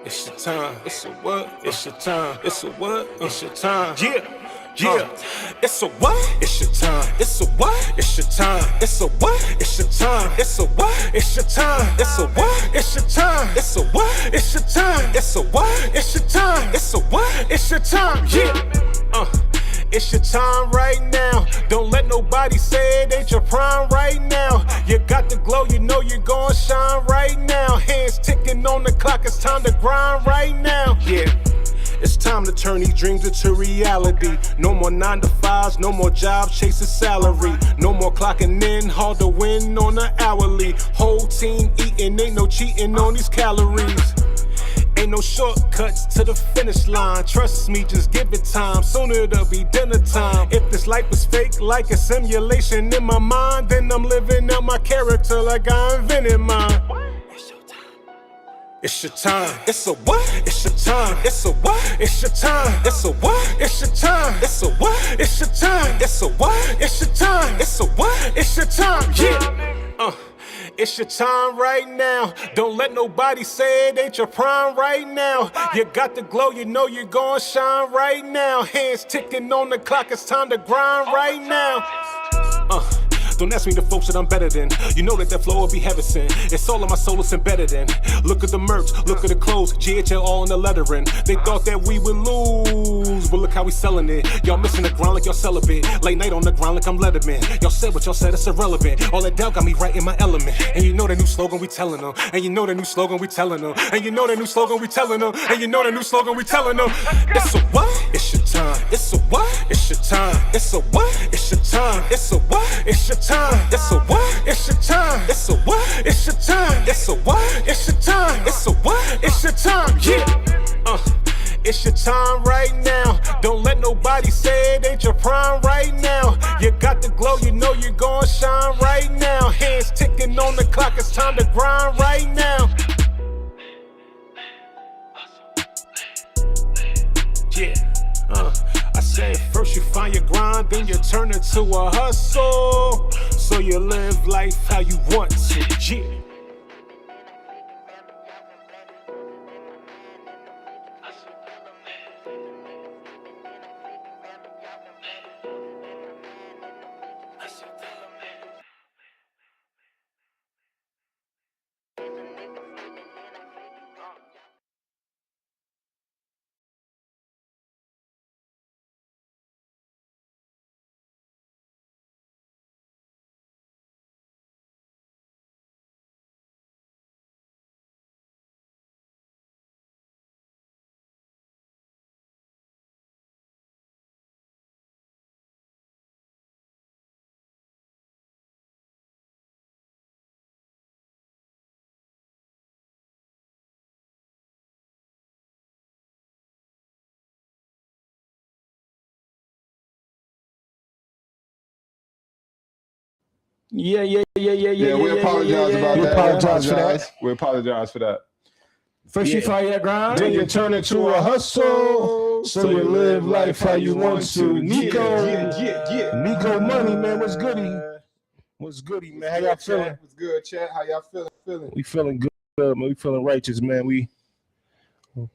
It's your time. It's a what? It's your time. It's a what? It's your time. Yeah. Yeah, it's a what? It's your time. It's a what? It's your time. It's a what? It's your time. It's a what? It's your time. It's a what? It's your time. It's a what? It's your time. It's a what? It's your time. It's a what? It's your time. Yeah. It's your time right now. Don't let nobody say it ain't your prime right now. You got the glow, you know you're gonna shine right now. Hands ticking on the clock, it's time to grind right now. Yeah. It's time to turn these dreams into reality. No more 9 to 5s, no more jobs chasing salary. No more clocking in, hard to win on the hourly. Whole team eating, ain't no cheating on these calories. Ain't no shortcuts to the finish line. Trust me, just give it time. Soon it'll be dinner time. If this life is fake, like a simulation in my mind, then I'm living out my character like I invented mine. It's your time. It's a what? It's your time. It's a what? It's your time. It's a what? It's your time. It's a what? It's your time. It's a what? It's your time. It's a what? It's your time. Yeah. It's your time right now. Don't let nobody say it ain't your prime right now. You got the glow, you know you're gonna shine right now. Hands ticking on the clock, it's time to grind right now. Don't ask me the folks that I'm better than. You know that flow will be heaven sent. It's all of my soul it's embedded in. Look at the merch, look at the clothes, GHL all in the lettering. They thought that we would lose, but look how we selling it. Y'all missing the ground like y'all celibate. Late night on the ground like I'm Letterman. Y'all said what y'all said, it's irrelevant. All that doubt got me right in my element. And you know the new slogan we telling them. And you know the new slogan we telling them. And you know the new slogan we telling them. And you know the new slogan we telling them. It's a what? It's your time. It's a what? It's your time. It's a what? It's your time. It's a what? It's your time. It's a what? It's your time. It's a what? It's your time. It's a what? It's your time. It's a what? It's your time. Yeah. It's your time right now. Don't let nobody say it ain't your prime right now. You got the glow, you know you're gonna shine right now. Hands ticking on the clock, it's time to grind right now. Yeah. I said first you find your grind, then you turn it to a hustle. So you live life how you want to. Yeah. Yeah. We apologize about that. We apologize for that. First you find your grind, then you turn it to a hustle. So you live life how you want to. Nico, Nico Money, man, what's goody? What's goody, man? How y'all feeling? What's good, chat? How y'all feeling? We feeling good, man. We feeling righteous, man.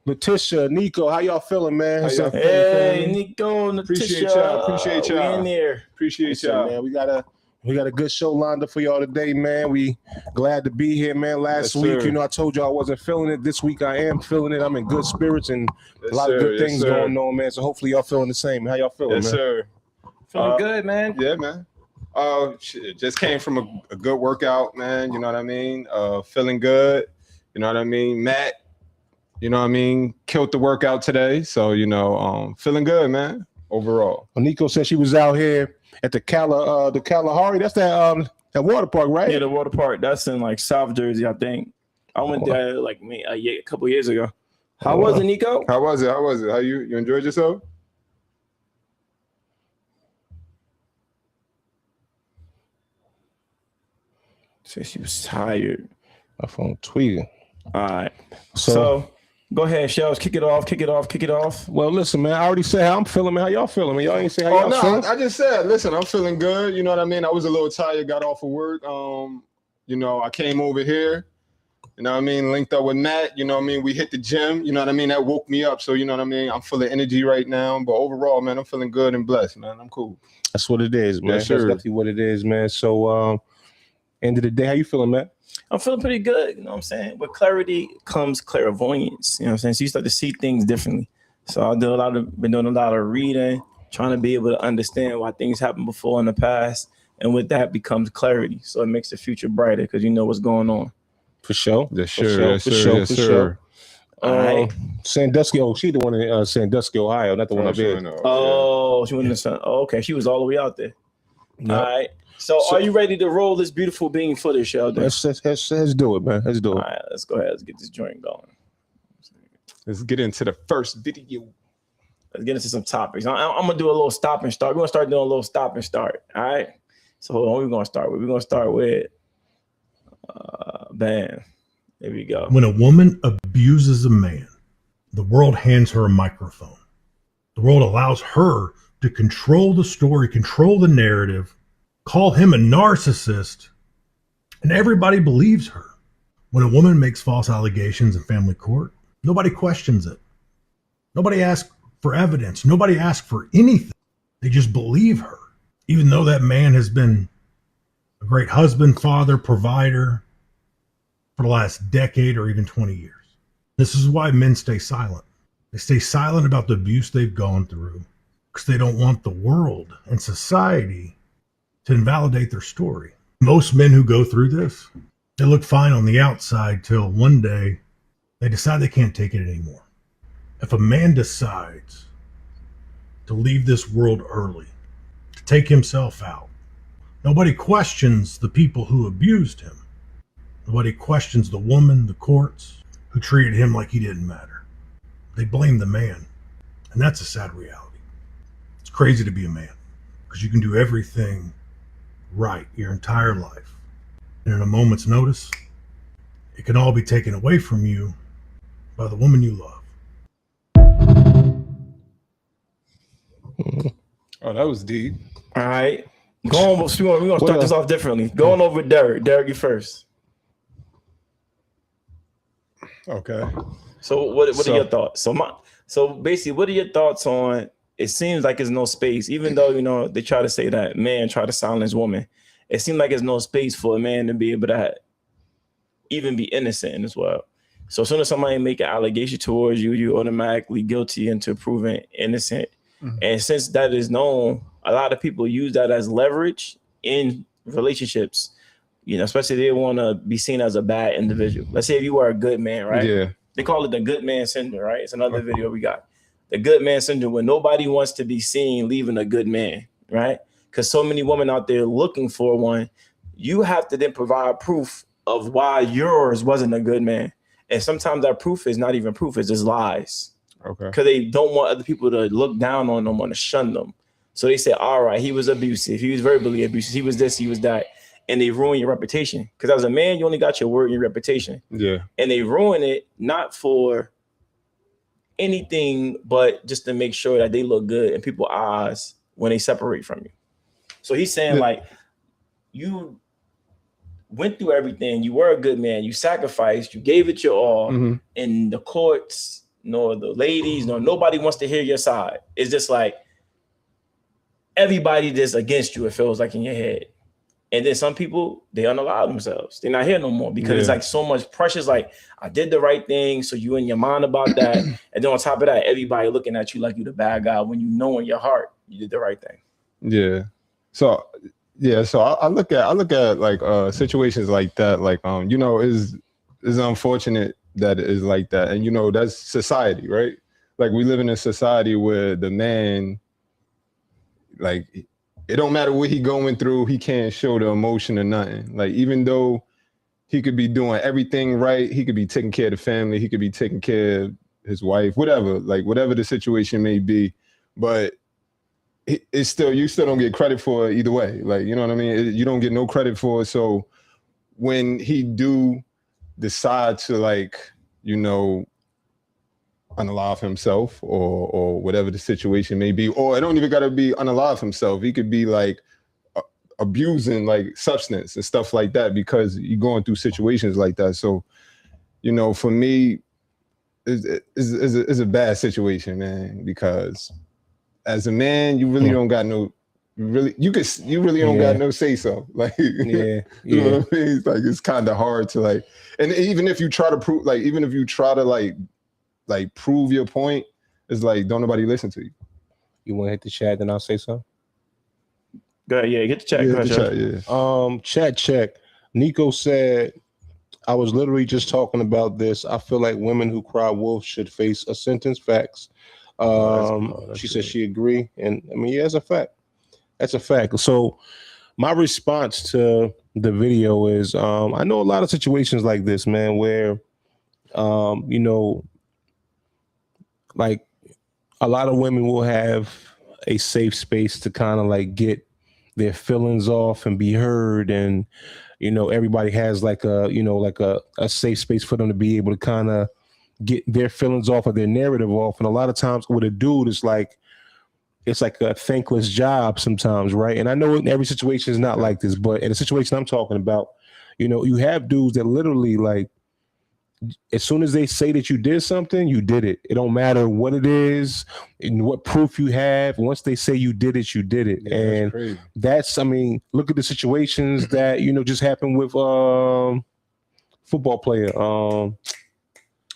Letitia, Nico, how y'all feeling, man? Hey, Nico, Letitia. Appreciate y'all. We in there. Appreciate y'all, man. We got a good show lined up for y'all today, man. We glad to be here, man. Last week, you know, I told you I wasn't feeling it. This week I am feeling it. I'm in good spirits and a lot of good things going on, man. So hopefully y'all feeling the same. How y'all feeling, man? Yes, sir. Feeling good, man. Yeah, man. Just came from a good workout, man. You know what I mean? Feeling good. You know what I mean? Matt, you know what I mean? Killed the workout today. So, you know, feeling good, man, overall. Well, Nico said she was out here at the Kalahari. That's that water park, right? Yeah, the water park. That's in like South Jersey, I think. I went there like a couple years ago. How was it, Nico? How was it? How you enjoyed yourself? Said she was tired. My phone tweeting. All right. So go ahead, Shells. Kick it off. Well, listen, man. I already said how I'm feeling, man. How y'all feeling, man? Y'all ain't say how y'all feeling. I just said, listen, I'm feeling good. You know what I mean? I was a little tired, got off of work. You know, I came over here. You know what I mean? Linked up with Matt. You know what I mean? We hit the gym. You know what I mean? That woke me up. So, you know what I mean? I'm full of energy right now. But overall, man, I'm feeling good and blessed, man. I'm cool. That's what it is, man. Yes, sir. That's definitely what it is, man. So, end of the day, how you feeling, Matt? I'm feeling pretty good. You know what I'm saying? With clarity comes clairvoyance. You know what I'm saying? So you start to see things differently. So been doing a lot of reading, trying to be able to understand why things happened before in the past. And with that becomes clarity. So it makes the future brighter because you know what's going on. For sure. Yes, sure. All right. Sandusky. Oh, she the one in Sandusky, Ohio, not the one up here. Oh, she went in the sun. Oh, okay. She was all the way out there. Yep. All right. So are you ready to roll this beautiful being footage, Sheldon? Let's do it, man. Let's do it. All right, let's go ahead. Let's get this joint going. Let's get into the first video. Let's get into some topics. I'm gonna do a little stop and start. We're gonna start doing a little stop and start. All right. So hold on, we're gonna start with bam. There we go. When a woman abuses a man, the world hands her a microphone. The world allows her to control the story, control the narrative, call him a narcissist, and everybody believes her. When a woman makes false allegations in family court, nobody questions it. Nobody asks for evidence. Nobody asks for anything. They just believe her, even though that man has been a great husband, father, provider for the last decade or even 20 years. This is why men stay silent. They stay silent about the abuse they've gone through because they don't want the world and society to invalidate their story. Most men who go through this, they look fine on the outside till one day they decide they can't take it anymore. If a man decides to leave this world early, to take himself out, nobody questions the people who abused him. Nobody questions the woman, the courts, who treated him like he didn't matter. They blame the man, and that's a sad reality. It's crazy to be a man because you can do everything right your entire life, and in a moment's notice, it can all be taken away from you by the woman you love. Oh, that was deep. All right. We're gonna start this off differently. Going over with Derek. Derek, you first. Okay. So what are your thoughts? So basically, what are your thoughts on? It seems like there's no space, even though they try to say that man try to silence woman. It seems like there's no space for a man to be able to even be innocent as well. So as soon as somebody make an allegation towards you, you automatically guilty into proven innocent. Mm-hmm. And since that is known, a lot of people use that as leverage in relationships. Especially they want to be seen as a bad individual. Let's say if you are a good man, right? Yeah. They call it the good man syndrome, right? It's another video we got. The good man syndrome, when nobody wants to be seen leaving a good man, right? Because so many women out there looking for one, you have to then provide proof of why yours wasn't a good man. And sometimes that proof is not even proof, it's just lies. Okay. Because they don't want other people to look down on them or to shun them. So they say, all right, he was abusive. He was verbally abusive. He was this, he was that. And they ruin your reputation. Because as a man, you only got your word and your reputation. Yeah. And they ruin it not for anything, but just to make sure that they look good in people's eyes when they separate from you. So he's saying, like, you went through everything. You were a good man. You sacrificed. You gave it your all. Mm-hmm. And the courts, nor the ladies, nor nobody wants to hear your side. It's just like everybody just against you, it feels like in your head. And then some people, they unallow themselves. They're not here no more because it's like so much pressure. It's like, I did the right thing. So you in your mind about that. And then on top of that, everybody looking at you like you the bad guy when you know in your heart you did the right thing. Yeah. So I look at like situations like that, like is unfortunate that it is like that. And that's society, right? Like we live in a society where the man, like, it don't matter what he going through, he can't show the emotion or nothing. Like, even though he could be doing everything right, he could be taking care of the family, he could be taking care of his wife, whatever the situation may be, but it's still, you still don't get credit for it either way. Like, you know what I mean? You don't get no credit for it. So when he do decide to like, you know, unalive himself or whatever the situation may be, or it don't even gotta be unalive himself. He could be like abusing like substance and stuff like that because you're going through situations like that. So, you know, for me, it's a bad situation, man, because as a man, you really don't got no, you really don't got no say so. Like, you know what I mean? It's like, it's kind of hard to like, and even if you try to prove, like, even if you try to like prove your point, it's like, don't nobody listen to you. You want to hit the chat, then I'll say so. Go ahead, get the chat. Chat check. Nico said, I was literally just talking about this. I feel like women who cry wolf should face a sentence. Facts. She said she agree. And I mean, yeah, that's a fact. That's a fact. So my response to the video is, I know a lot of situations like this, man, where, you know, like a lot of women will have a safe space to kind of like get their feelings off and be heard. And, you know, everybody has like a, you know, like a safe space for them to be able to kind of get their feelings off or their narrative off. And a lot of times with a dude, it's like a thankless job sometimes, right? And I know in every situation is not like this, but in the situation I'm talking about, you know, you have dudes that literally like, as soon as they say that you did something, you did it. It don't matter what it is and what proof you have. Once they say you did it, you did it. Yeah, and that's, I mean, look at the situations that, you know, just happened with football player. Or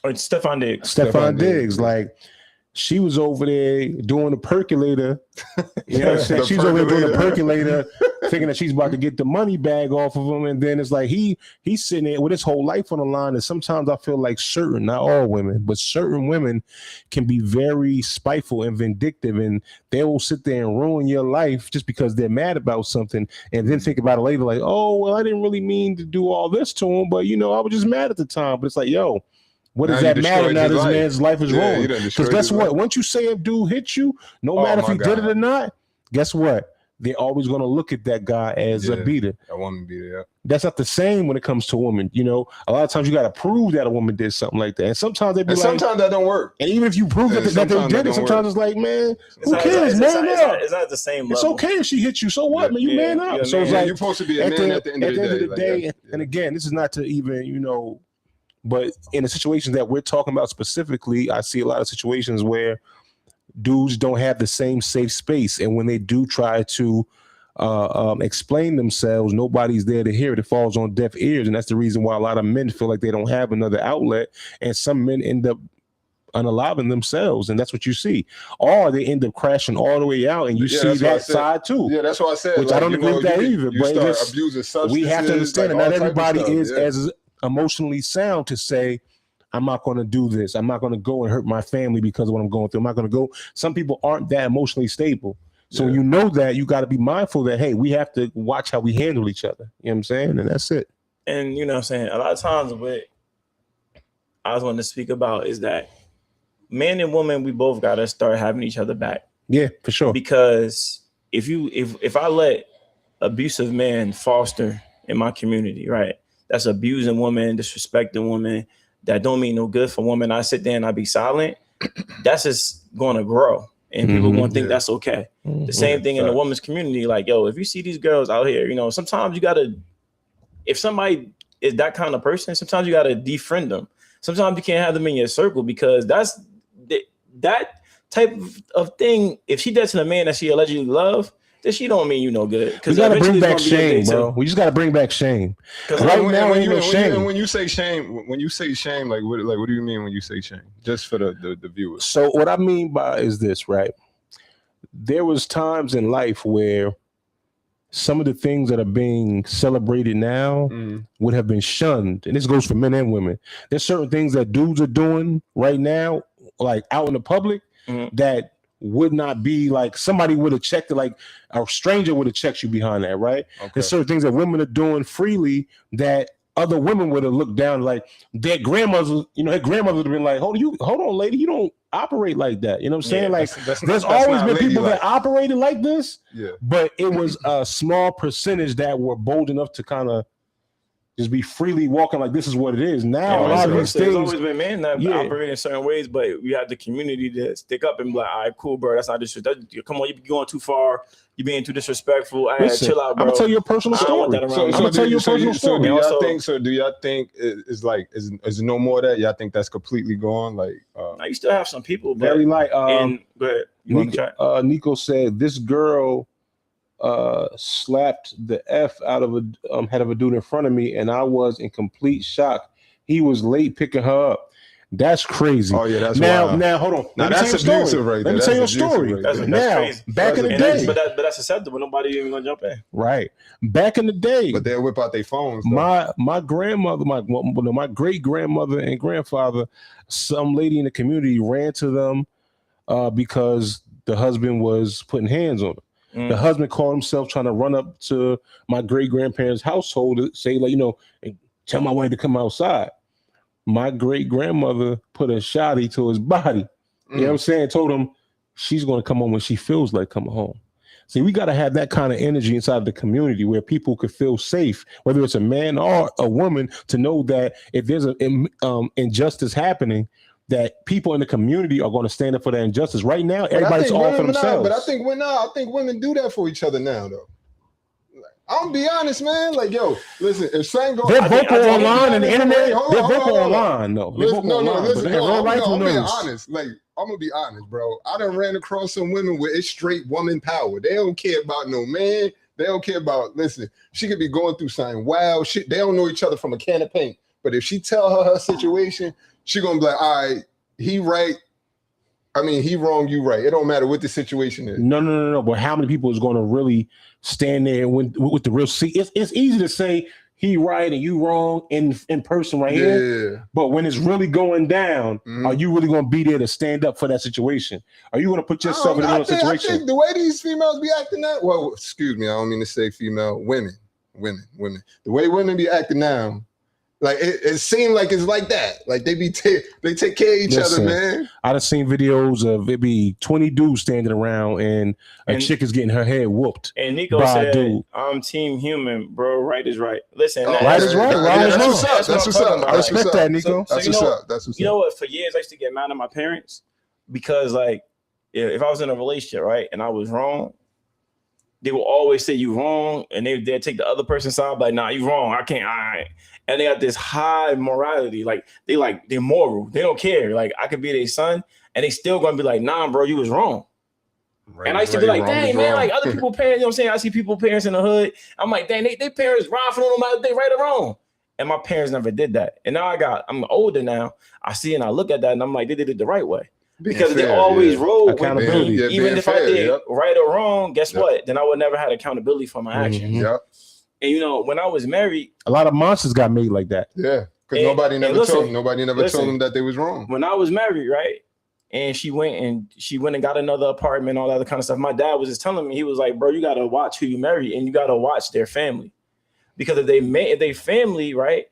Stephon Diggs. Stephon Diggs. Like, she was over there doing the percolator. You know what I'm saying? She's over there doing the percolator, thinking that she's about to get the money bag off of him. And then it's like he's sitting there with his whole life on the line. And sometimes I feel like not all women, but certain women can be very spiteful and vindictive. And they will sit there and ruin your life just because they're mad about something. And then think about it later, like, oh, well, I didn't really mean to do all this to him. But, you know, I was just mad at the time. But it's like, yo, what does that matter now? This man's life is ruined. Because guess what? Once you say a dude hit you, no matter if he did it or not, guess what? They're always going to look at that guy as a beater. A woman beater, yeah. That's not the same when it comes to women. You know, a lot of times you got to prove that a woman did something like that. And sometimes they be sometimes that don't work. And even if you prove that they did it, sometimes it's like, man, who cares? Man up. It's not the same level. It's okay if she hit you. So what, man? You man up. So it's like, you're supposed to be a man at the end of the day. And again, this is not to even, you know, but in the situations that we're talking about specifically, I see a lot of situations where dudes don't have the same safe space. And when they do try to explain themselves, nobody's there to hear it. It falls on deaf ears. And that's the reason why a lot of men feel like they don't have another outlet. And some men end up unaliving themselves. And that's what you see. Or they end up crashing all the way out. And you see that side too. Yeah, that's what I said. Which I don't agree with that either. You start abusing substances. We have to understand that not everybody is as emotionally sound to say, I'm not going to do this. I'm not going to go and hurt my family because of what I'm going through. I'm not going to go. Some people aren't that emotionally stable. So when you know that, you got to be mindful that, hey, we have to watch how we handle each other. You know what I'm saying? And that's it. And you know what I'm saying? A lot of times what I was wanting to speak about is that man and woman, we both got to start having each other back. Yeah, for sure. Because if I let abusive men foster in my community, right? That's abusing women, disrespecting women. That don't mean no good for women. I sit there and I be silent. That's just going to grow. And people going to think that's okay. The same thing in the women's community. Like, yo, if you see these girls out here, you know, sometimes you got to, if somebody is that kind of person, sometimes you got to defriend them. Sometimes you can't have them in your circle because that's that type of thing. If she does to the man that she allegedly loves, then she don't mean you no good. We gotta bring back shame, bro. We just gotta bring back shame. Right now, when you say shame, like what do you mean when you say shame? Just for the viewers. So what I mean by is this, right? There was times in life where some of the things that are being celebrated now would have been shunned, and this goes for men and women. There's certain things that dudes are doing right now, like out in the public, that would not be like somebody would have checked it, like a stranger would have checked you behind that, right? Okay. There's certain things that women are doing freely that other women would have looked down, like their grandmothers, you know, her grandmother would have been like, hold on, lady, you don't operate like that. You know what I'm saying? Like there's always been people that operated like this, but it was a small percentage that were bold enough to kind of just be freely walking like this is what it is. Now a lot of these there's things, always been men that operate in certain ways, but we have the community to stick up and be like, all right, cool, bro. That's not disrespectful. Come on, you're going too far. You're being too disrespectful. Listen, chill out, bro. I'm gonna tell you a personal story. I'm gonna tell you a personal story. Do y'all think is like is no more of that? Y'all think that's completely gone? Like, I used to have some people, but very light. and go ahead. You want to try? Nico said this girl slapped the F out of a head of a dude in front of me, and I was in complete shock. He was late picking her up. That's crazy. Oh yeah, that's now. Now hold on. Now that's abusive, right there. Let me tell you a story. That's now, crazy. back in the day, but that's acceptable. Nobody even gonna jump in. Right. Back in the day, but they'll whip out their phones. My grandmother, my great grandmother and grandfather, some lady in the community ran to them because the husband was putting hands on her. The husband called himself trying to run up to my great grandparents' household to say, like, tell my wife to come outside. My great grandmother put a shotty to his body. You know what I'm saying? Told him she's going to come home when she feels like coming home. See, we got to have that kind of energy inside of the community where people could feel safe, whether it's a man or a woman, to know that if there's an injustice happening, that people in the community are going to stand up for that injustice. Right now, everybody's all for themselves. But I think women do that for each other now, though. I'm gonna be honest, man. Like, yo, listen, if something goes, they're vocal online and the internet. They're vocal online, though. Listen, I'm being honest. Like, I'm gonna be honest, bro. I done ran across some women with it's straight woman power. They don't care about no man. They don't care about. Listen, she could be going through something wild shit. They don't know each other from a can of paint. But if she tell her situation, she gonna be like, all right, he right. I mean, he wrong, you right. It don't matter what the situation is. No. But how many people is going to really stand there with the real? See, it's easy to say he right and you wrong in person right here. But when it's really going down, are you really going to be there to stand up for that situation? Are you going to put yourself in another situation? I think the way these females be acting now, well, excuse me, I don't mean to say female, women. The way women be acting now, like it seemed like it's like that. Like they take care of each other, man. I done seen videos of it be 20 dudes standing around and a chick is getting her head whooped. And Nico said, "I'm team human, bro. Right is right. Listen, right is right. That's what's up. I respect that, Nico. That's what's up. That's what's up. You know what? For years, I used to get mad at my parents because, like, if I was in a relationship, right, and I was wrong, they will always say you wrong, and they'd take the other person's side, like, nah, you wrong. I can't. All right. And they got this high morality, like they're moral. They don't care. Like I could be their son, and they still gonna be like, nah, bro, you was wrong. Right, and I used to be like, dang, man, like other people parents, you know what I'm saying? I see people parents in the hood. I'm like, dang, they parents rifle on them, they right or wrong. And my parents never did that. And now I'm older now. I see and I look at that and I'm like, they did it the right way. Because they always rode accountability. With me. Even if I did right or wrong, guess what? Then I would never had accountability for my actions. Yep. And when I was married, a lot of monsters got made like that. Yeah, because nobody never told them that they was wrong. When I was married, right, and she went and got another apartment, all that other kind of stuff. My dad was just telling me, he was like, "Bro, you gotta watch who you marry, and you gotta watch their family, because if they family, right,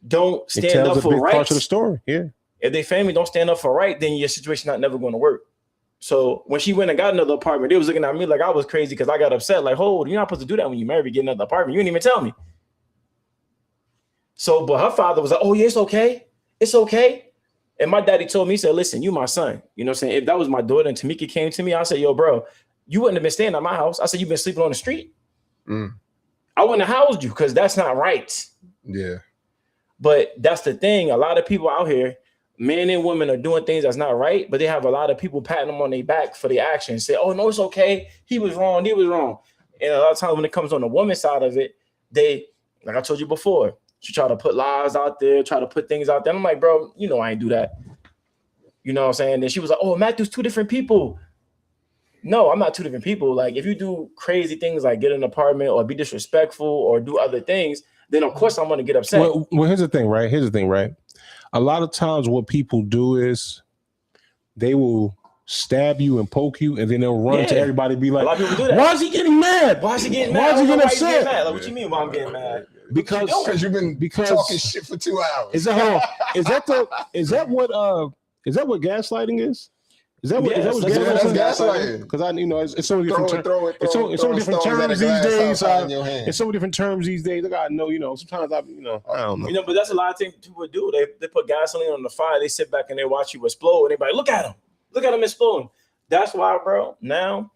don't stand up for rights, part of the story, yeah. If they family don't stand up for right, then your situation not never going to work." So when she went and got another apartment, they was looking at me like I was crazy because I got upset. Like, hold, you're not supposed to do that when you marry, get another apartment. You didn't even tell me. So, but her father was like, oh, yeah, it's okay. It's okay. And my daddy told me, he said, listen, you my son. You know what I'm saying? If that was my daughter and Tamika came to me, I said, yo, bro, you wouldn't have been staying at my house. I said, you've been sleeping on the street. I wouldn't have housed you because that's not right. Yeah. But that's the thing. A lot of people out here, men and women, are doing things that's not right, but they have a lot of people patting them on their back for their actions. Say, oh, no, it's okay. He was wrong. He was wrong. And a lot of times when it comes on the woman's side of it, they, like I told you before, she try to put lies out there, try to put things out there. I'm like, bro, you know I ain't do that. You know what I'm saying? And she was like, oh, Matthew's two different people. No, I'm not two different people. Like, if you do crazy things like get an apartment or be disrespectful or do other things, then of course I'm going to get upset. Well, here's the thing, right? A lot of times what people do is they will stab you and poke you, and then they'll run to everybody and be like, why is he getting mad? Why is he getting mad? Why is he getting upset? Like, what you mean why I'm getting mad? Because you've been talking shit for 2 hours. Is that what gaslighting is? Is that what? Yeah, is that that's what's gaslighting. Because it's so many Throw different it, it's so throw many different stones at a terms these glass days. outside in your hand. It's so many different terms these days. I gotta know. Sometimes I don't know. You know, but that's a lot of things people do. They put gasoline on the fire. They sit back and they watch you explode. And they be like, look at him exploding. That's why, bro. Now,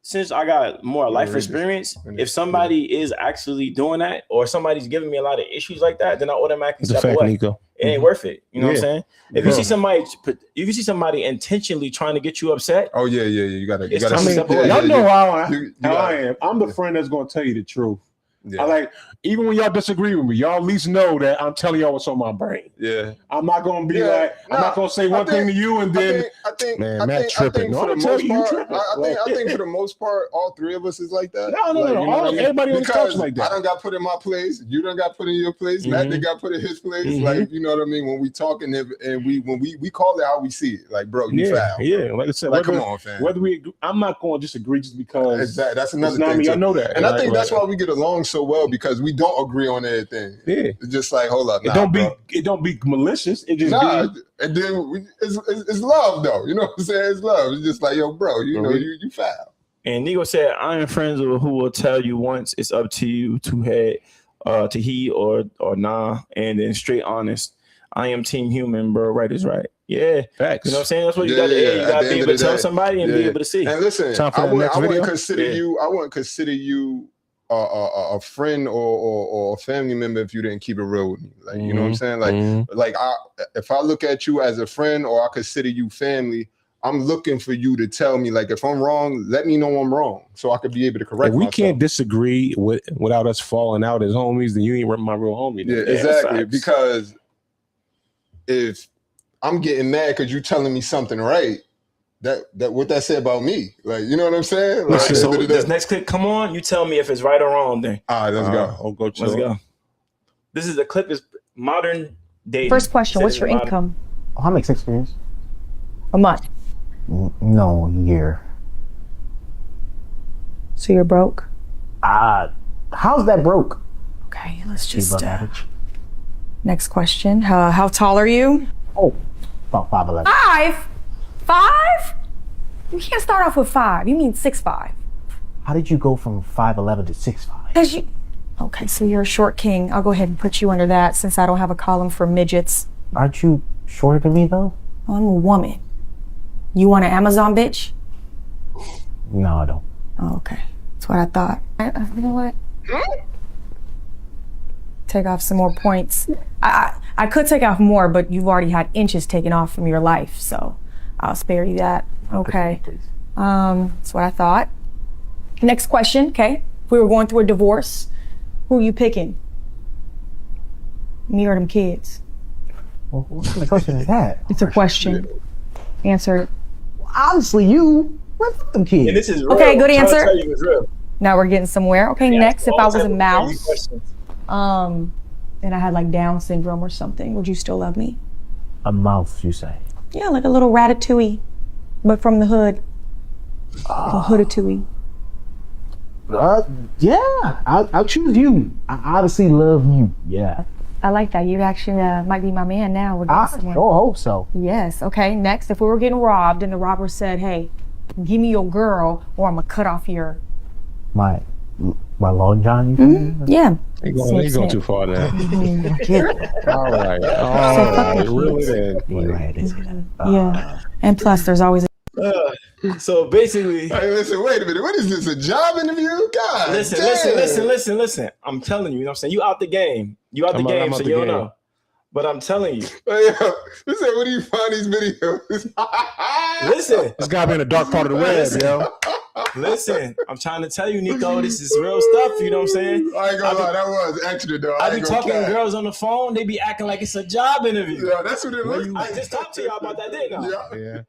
since I got more life experience, if somebody is actually doing that, or somebody's giving me a lot of issues like that, then I automatically It's a step fact, away. Nico. It ain't worth it. You know what I'm Yeah. saying? If you see somebody intentionally trying to get you upset, Oh yeah. You gotta. It's gotta time to step away. Y'all know how I gotta- am. I'm the friend that's gonna tell you the truth. Yeah. I like, even when y'all disagree with me, y'all at least know that I'm telling y'all what's on my brain. Yeah. I'm not gonna be Yeah, I'm not gonna say one thing to you and then I think Man, I Matt think tripping. No, for the I'm telling most you, you part, tripping. I think for the most part, all three of us is like that. No, Like, you know what I mean? everybody on the Because couch like that. I done got put in my place. You done got put in your place. Matt done got put in his place. Mhm. Like, you know what I mean? When we talking and we call it how we see it. Like, bro, you foul. Yeah. Like I said, Like, come on, fam. Whether we agree, I'm not going to disagree just because Exactly. That's another it's not thing. me. too. I know that, And I think that's why we get along so well, because we don't agree on everything. Yeah. It's just like, hold up, It don't be malicious. It just be and then it's love though. You know what I'm saying? It's love. It's just like, yo, bro, you know, you foul. and Nico said, I am friends with who will tell you once it's up to you to head to he or nah, and then straight honest. I am team human, bro. Right is right. Yeah. facts. You know what I'm saying? That's what you Yeah, got to yeah. You At got the to be end able of to the tell day. somebody and be Yeah. able to see. And listen, Time for I the next wouldn't video? consider you. I wouldn't consider you a friend or a family member if you didn't keep it real with me. Like, you know what I'm saying? Like if I look at you as a friend or I consider you family, I'm looking for you to tell me, like, if I'm wrong, let me know I'm wrong so I could be able to correct If we myself. can't disagree without us falling out as homies, then you ain't my real homie. Yeah, Then. exactly. facts. Because if I'm getting mad because you telling me something right, that what that say about me? Like, you know what I'm saying? All Like, right, so this next clip, come on. You tell me if it's right or wrong then. all right, let's go. I'll go. Let's go. This is the clip is modern day. First question, what's your income? Oh, I make 6 figures. A month. No, a year. So you're broke? How's that broke? Okay, let's Above just, average. next question. How tall are you? Oh, about 5'11". 5? You can't start off with 5. You mean 6'5". How did you go from 5'11" to 6'5"? Because you... Okay, so you're a short king. I'll go ahead and put you under that since I don't have a column for midgets. Aren't you shorter than me though? Well, I'm a woman. You want an Amazon bitch? No, I don't. Oh, okay. That's what I thought. You know what? Take off some more points. I could take off more, but you've already had inches taken off from your life, so I'll spare you that. Okay. That's what I thought. Next question, okay. If we were going through a divorce, who are you picking? Me or them kids? Well, what kind of question is that? It's a question. Answer. Obviously, you. Fuck them kids. And this is real. Okay, good I'm trying to answer. tell you it's real. Now we're getting somewhere. Okay, next, if I was a All mouse, questions. and I had like Down syndrome or something, would you still love me? A mouse, you say? Yeah, like a little ratatouille, but from the hood. A hood-a-touille. Yeah. I'll choose you. I obviously love you. Yeah. I like that. You actually might be my man now. We're I getting somewhere. sure hope so. Yes. Okay. Next, if we were getting robbed and the robber said, "Hey, give me your girl, or I'm gonna cut off your." My long john, you think? Yeah. Ain't going too far now. All right. Really then. You're right. It's Yeah. And plus, there's always. So basically, Hey, listen, wait a minute. What is this? A job interview? God, listen. I'm telling you, you know what I'm saying? You out the game. You out the I'm game, out so the you don't game. know. But I'm telling you, Hey, yo, listen, where do you find these videos? listen, This guy be in the dark part of the web, yo. listen. I'm trying to tell you, Nico, this is real stuff. You know what I'm saying? I ain't gonna lie, that was extra though. I be ain't gonna talking to cap. girls on the phone. They be acting like it's a job interview. Yeah, that's what it looks I like. just talked to y'all about that, didn't I? Yeah. Yeah.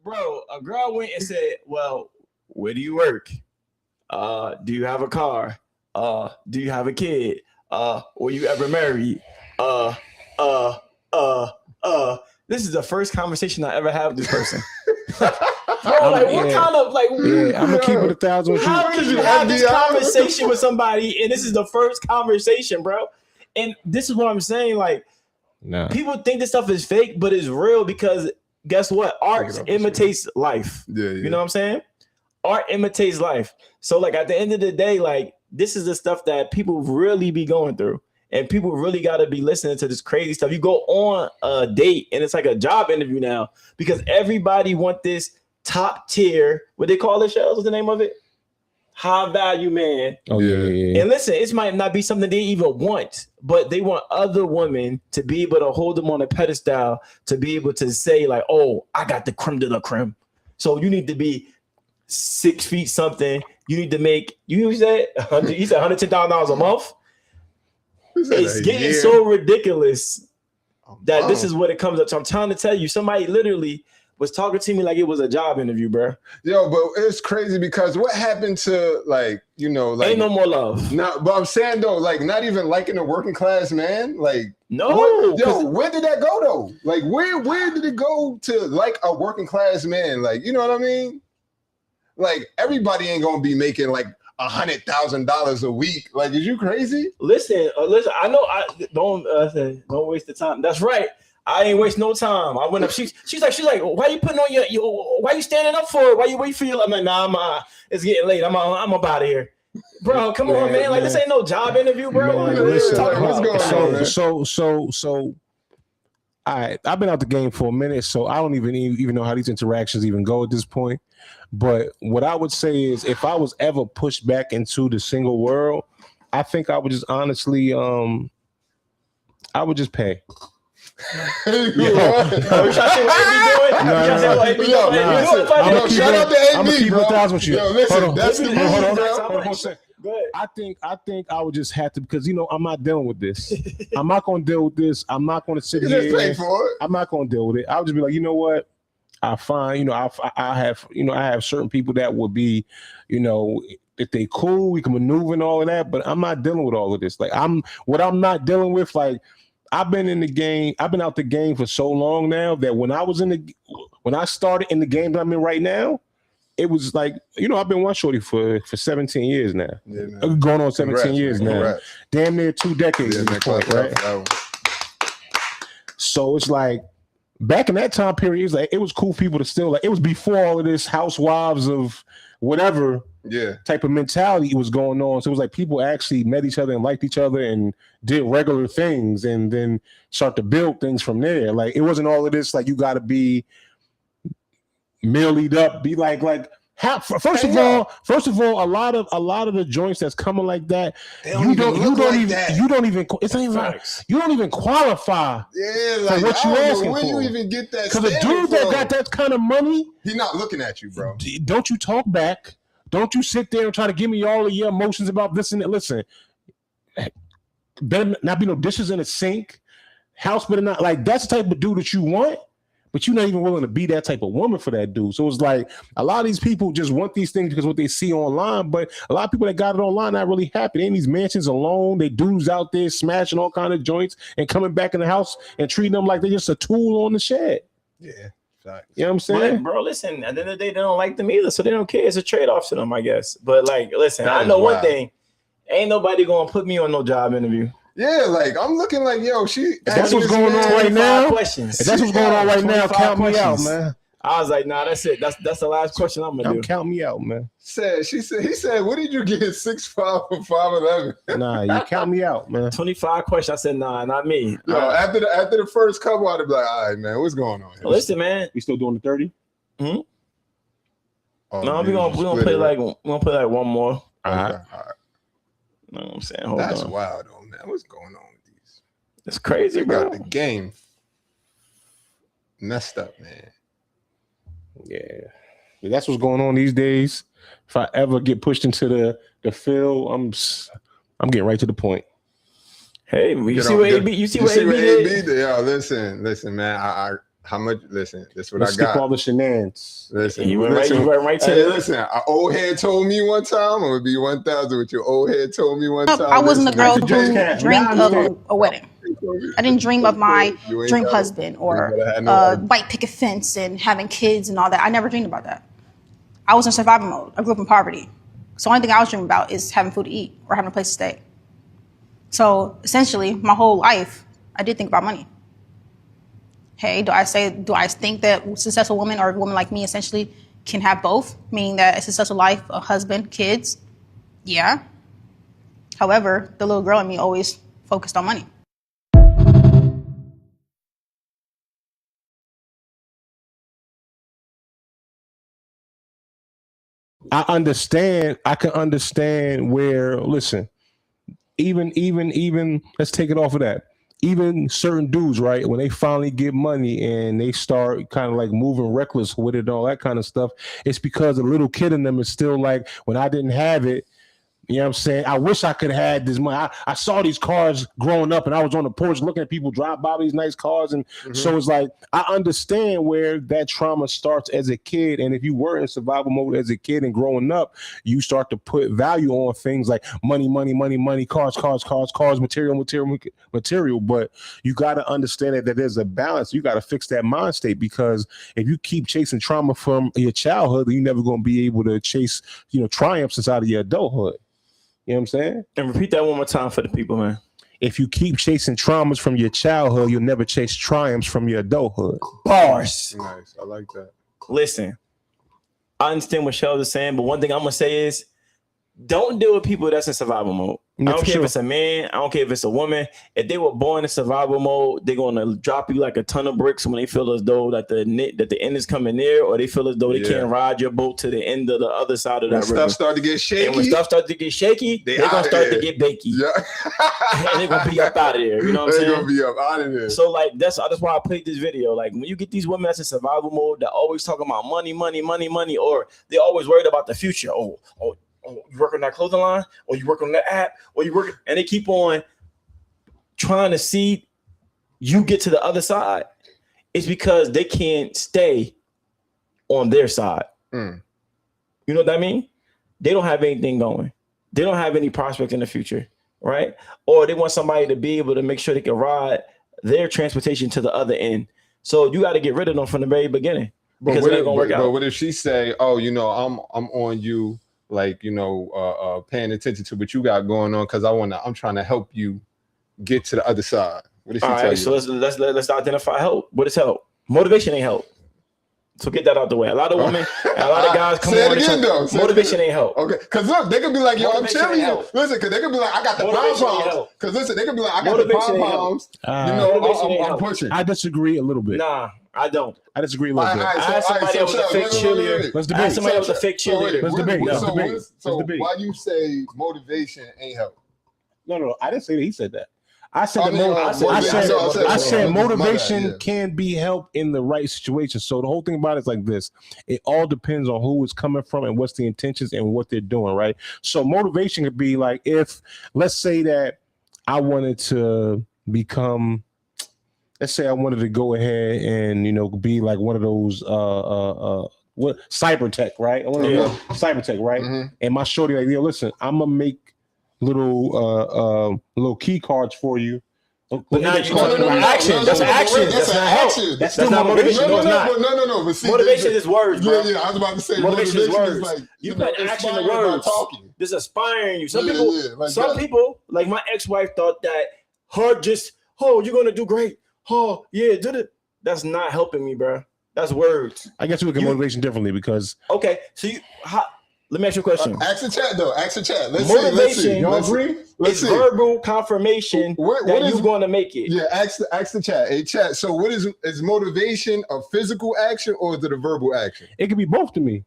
Bro, a girl went and said, well, where do you work? Do you have a car? Do you have a kid? Were you ever married? This is the first conversation I ever had with this person. Bro, like, what kind of, like, Yeah, I'm gonna keep it 1,000 with how you. did you have this conversation with somebody and this is the first conversation, bro? And this is what I'm saying, like, Nah. people think this stuff is fake, but it's real because guess what? Art it off, imitates life. Yeah. You know what I'm saying? Art imitates life. So like at the end of the day, like this is the stuff that people really be going through. And people really got to be listening to this crazy stuff. You go on a date and it's like a job interview now because everybody want this top tier, what they call it, Shells? What's the name of it? High value man. Oh yeah. And listen, it might not be something they even want, but they want other women to be able to hold them on a pedestal, to be able to say like, oh, I got the creme de la creme. So you need to be 6 feet something. You need to make, you said $110,000 a month. It's getting so ridiculous that this is what it comes up to. I'm trying to tell you, somebody literally was talking to me like it was a job interview, bro. Yo, but it's crazy because what happened to like, you know, like ain't no more love. No, but I'm saying though, like not even liking a working class man. Like no, where did that go though? Like where did it go to like a working class man? Like, you know what I mean? Like everybody ain't gonna be making like $100,000 a week. Like, is you crazy? Listen. I know. Don't waste the time. That's right. I ain't waste no time. I went up. She's like, why you putting on your why you standing up for it? Why you wait for your? I'm like, nah, it's getting late. I'm up out of here, bro. Come on, man. Like this ain't no job interview, bro. Man, listen, what's going on? So. All right, I've been out the game for a minute, so I don't even know how these interactions even go at this point. But what I would say is, if I was ever pushed back into the single world, I think I would just honestly, I would just pay. Shout out to I'm gonna keep it 1,000 with you. Yo, listen, that's the move, bro. I think I would just have to, because I'm not dealing with this. I'm not gonna deal with this. I'm not gonna sit here. Just pay for it. I'm not gonna deal with it. I'll just be like, you know what? I find, I have certain people that would be, if they cool, we can maneuver and all of that, but I'm not dealing with all of this. Like I'm not dealing with, like, I've been out the game for so long now that when I started in the game that I'm in right now, it was like, I've been one shorty for 17 years now. Yeah, going on 17 years now. Congrats. Damn near 2 decades at this point, right? So it's like, back in that time period, it was cool people to still, like, it was before all of this housewives of whatever type of mentality was going on. So it was like people actually met each other and liked each other and did regular things and then start to build things from there. Like, it wasn't all of this, like, you got to be millied up, be like first of all, a lot of the joints that's coming like that, you don't even qualify. Yeah, like, for what you asking when for. You even get that? Because a dude that got that kind of money, he's not looking at you, bro. Don't you talk back? Don't you sit there and try to give me all of your emotions about this and that? Listen, better not be no dishes in the sink. House better not, like, that's the type of dude that you want. But you're not even willing to be that type of woman for that dude. So it's like a lot of these people just want these things because what they see online. But a lot of people that got it online not really happy. They in these mansions alone. They dudes out there smashing all kind of joints and coming back in the house and treating them like they're just a tool on the shed. Yeah. Facts. You know what I'm saying? But, bro, listen, at the end of the day, they don't like them either. So they don't care. It's a trade-off to them, I guess. But, like, listen, I know one thing. Ain't nobody going to put me on no job interview. Yeah, like, I'm looking like, yo, if that's what's going on right now, questions. If that's what's going on right now, count me out, man. I was like, nah, that's it. That's the last question I'm gonna do. Count me out, man. He said, what did you get 6'5" or 5'11"? Nah, you count me out, man. 25 questions. I said, nah, not me. Yo, after the first couple, I'd be like, all right, man, what's going on here? Listen, man. We still doing the 30? No, we're gonna play like one more. All right. You know what I'm saying? Hold That's on. wild though, man. What's going on with these? It's crazy, They bro. got the game messed up, man. Yeah. That's what's going on these days. If I ever get pushed into the field, I'm getting right to the point. Hey, you see what AB did? Yo, listen, man. How much? Listen, this is what Let's I got. skip all the shenanigans. Listen, You went right to hey, it. listen, an old head told me one time, I'm gonna be 1,000 with your old head told me one time. I wasn't a girl who Listen, dreamed of a wedding. I didn't dream of my dream husband or white picket fence and having kids and all that. I never dreamed about that. I was in survival mode. I grew up in poverty. So the only thing I was dreaming about is having food to eat or having a place to stay. So essentially, my whole life, I did think about money. Hey, do I think that successful women or a woman like me essentially can have both, meaning that a successful life, a husband, kids? Yeah. However, the little girl in me always focused on money. I can understand where, listen, even, let's take it off of that. Even certain dudes, right, when they finally get money and they start kind of like moving reckless with it and all that kind of stuff, it's because a little kid in them is still like, when I didn't have it, you know what I'm saying? I wish I could have had this money. I saw these cars growing up and I was on the porch looking at people drive by these nice cars. And so it's like, I understand where that trauma starts as a kid. And if you were in survival mode as a kid and growing up, you start to put value on things like money, cars, material. But you got to understand that there's a balance. You got to fix that mind state, because if you keep chasing trauma from your childhood, you're never going to be able to chase, triumphs inside of your adulthood. You know what I'm saying? And repeat that one more time for the people, man. If you keep chasing traumas from your childhood, you'll never chase triumphs from your adulthood. Bars. Nice. I like that. Listen, I understand what Shells is saying, but one thing I'm going to say is, don't deal with people that's in survival mode. Yeah, I don't care sure. if it's a man. I don't care if it's a woman. If they were born in survival mode, they're going to drop you like a ton of bricks when they feel as though that the end is coming near, or they feel as though they can't ride your boat to the end of the other side of that river. Stuff start to get shaky. And when stuff starts to get shaky, they're going to start to get bakey. Yeah. And they're going to be up out of there. You know what I'm saying? They're going to be up out of there. So like that's why I played this video. Like when you get these women that's in survival mode, they're always talking about money, or they're always worried about the future. Oh, you work on that clothing line, or you work on that app, or you work, and they keep on trying to see you get to the other side. It's because they can't stay on their side. You know what I mean? They don't have anything going. They don't have any prospect in the future, right? Or they want somebody to be able to make sure they can ride their transportation to the other end. So you got to get rid of them from the very beginning, because it ain't gonna work out. But what if she say, "Oh, I'm on you." Like, paying attention to what you got going on, because I'm trying to help you get to the other side. What did she tell you? So let's identify help. What is help? Motivation ain't help. So get that out the way. A lot of women, a lot of guys come on and talk, motivation ain't help. Okay, because look, they could be like, "Yo, I'm cheering you." Listen, because they could be like, "I got the pom-poms." Because listen, they could be like, "I got the pom-poms." I'm pushing. I disagree a little bit. Nah, I don't. I disagree a little bit. I had somebody else with a fake cheerleader. Let's debate. I had somebody else with a fake cheerleader. Let's debate. So why you say motivation ain't help? No, I didn't say that. He said that. I said motivation can be helped in the right situation. So the whole thing about it is like this. It all depends on who it's coming from and what's the intentions and what they're doing, right? So motivation could be like, if, let's say that I wanted to become, let's say I wanted to go ahead and, be like one of those, what cyber tech, right? I want to go cyber tech, right? Mm-hmm. And my shorty like, yo, listen, I'm going to make little key cards for you. But now you're talking about action. That's action. That's not help. That's not motivation. No. But see, motivation is words, bro. Yeah, I was about to say motivation is words. Like, you put action to words. This inspiring you. Some people, like my ex-wife, thought that her just, you're gonna do great. Oh, yeah, did it. That's not helping me, bro. That's words. I guess we look at motivation differently because. Okay, so let me ask you a question. Ask the chat, though. Ask the chat. Motivation. Y'all agree? It's verbal confirmation that you're going to make it. Yeah, ask the chat. Hey, chat. So what is motivation a physical action or is it a verbal action? It could be both to me.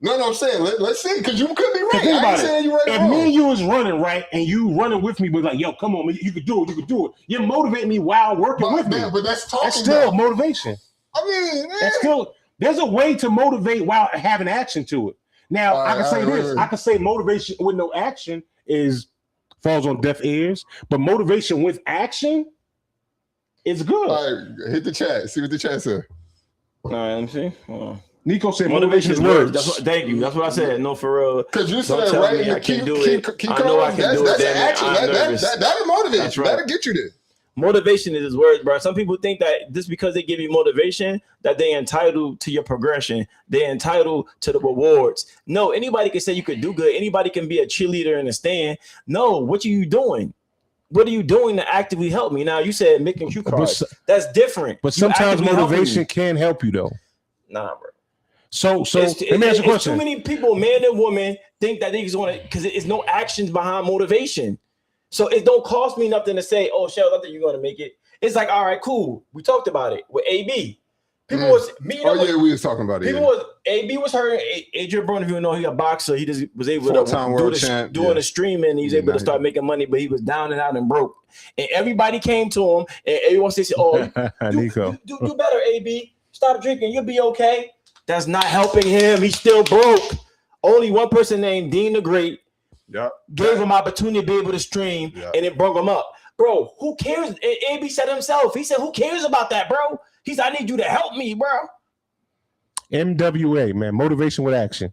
No, I'm saying, let's see, because you could be right. Think about it. Saying you right. If me and you was running, right, and you running with me, but like, yo, come on, man, you could do it. You're motivating me while working with me. But that's talking. That's still motivation. I mean, man. That's still, there's a way to motivate while having action to it. Now, I can say this. I can say motivation with no action falls on deaf ears, but motivation with action is good. All right, hit the chat. See what the chat said. All right, let me see. Hold on. Nico said motivation is words. Thank you. That's what I said. No, for real. Because you said that right in the key I know I can do it. That's action. That'll motivate. That's right. That'll get you there. Motivation is his words, bro. Some people think that just because they give you motivation, that they're entitled to your progression. They're entitled to the rewards. No, anybody can say you could do good. Anybody can be a cheerleader in the stand. No, what are you doing? what are you doing to actively help me? Now you said making cue cards. That's different. But You sometimes actively helping motivation me. can help you though. Nah, bro. So let me ask you a question. Too many people, man and woman, think that they just want to, because it's no actions behind motivation. So it don't cost me nothing to say, oh, Shell, I think you're going to make it. It's like, all right, cool. We talked about it with AB. People was meeting up. We was talking about it. People was AB was hurt. Adrian Broner, if you know, he a boxer. He just was able to doing the streaming. He was able to start making money, but he was down and out and broke. And everybody came to him, and everyone said, "Oh, do better, AB. Stop drinking. You'll be okay." That's not helping him. He's still broke. Only one person named Dean the Great gave him opportunity to be able to stream, and it brought him up. Bro, who cares? And AB said himself. He said, "Who cares about that, bro?" He said, "I need you to help me, bro." MWA, man, motivation with action.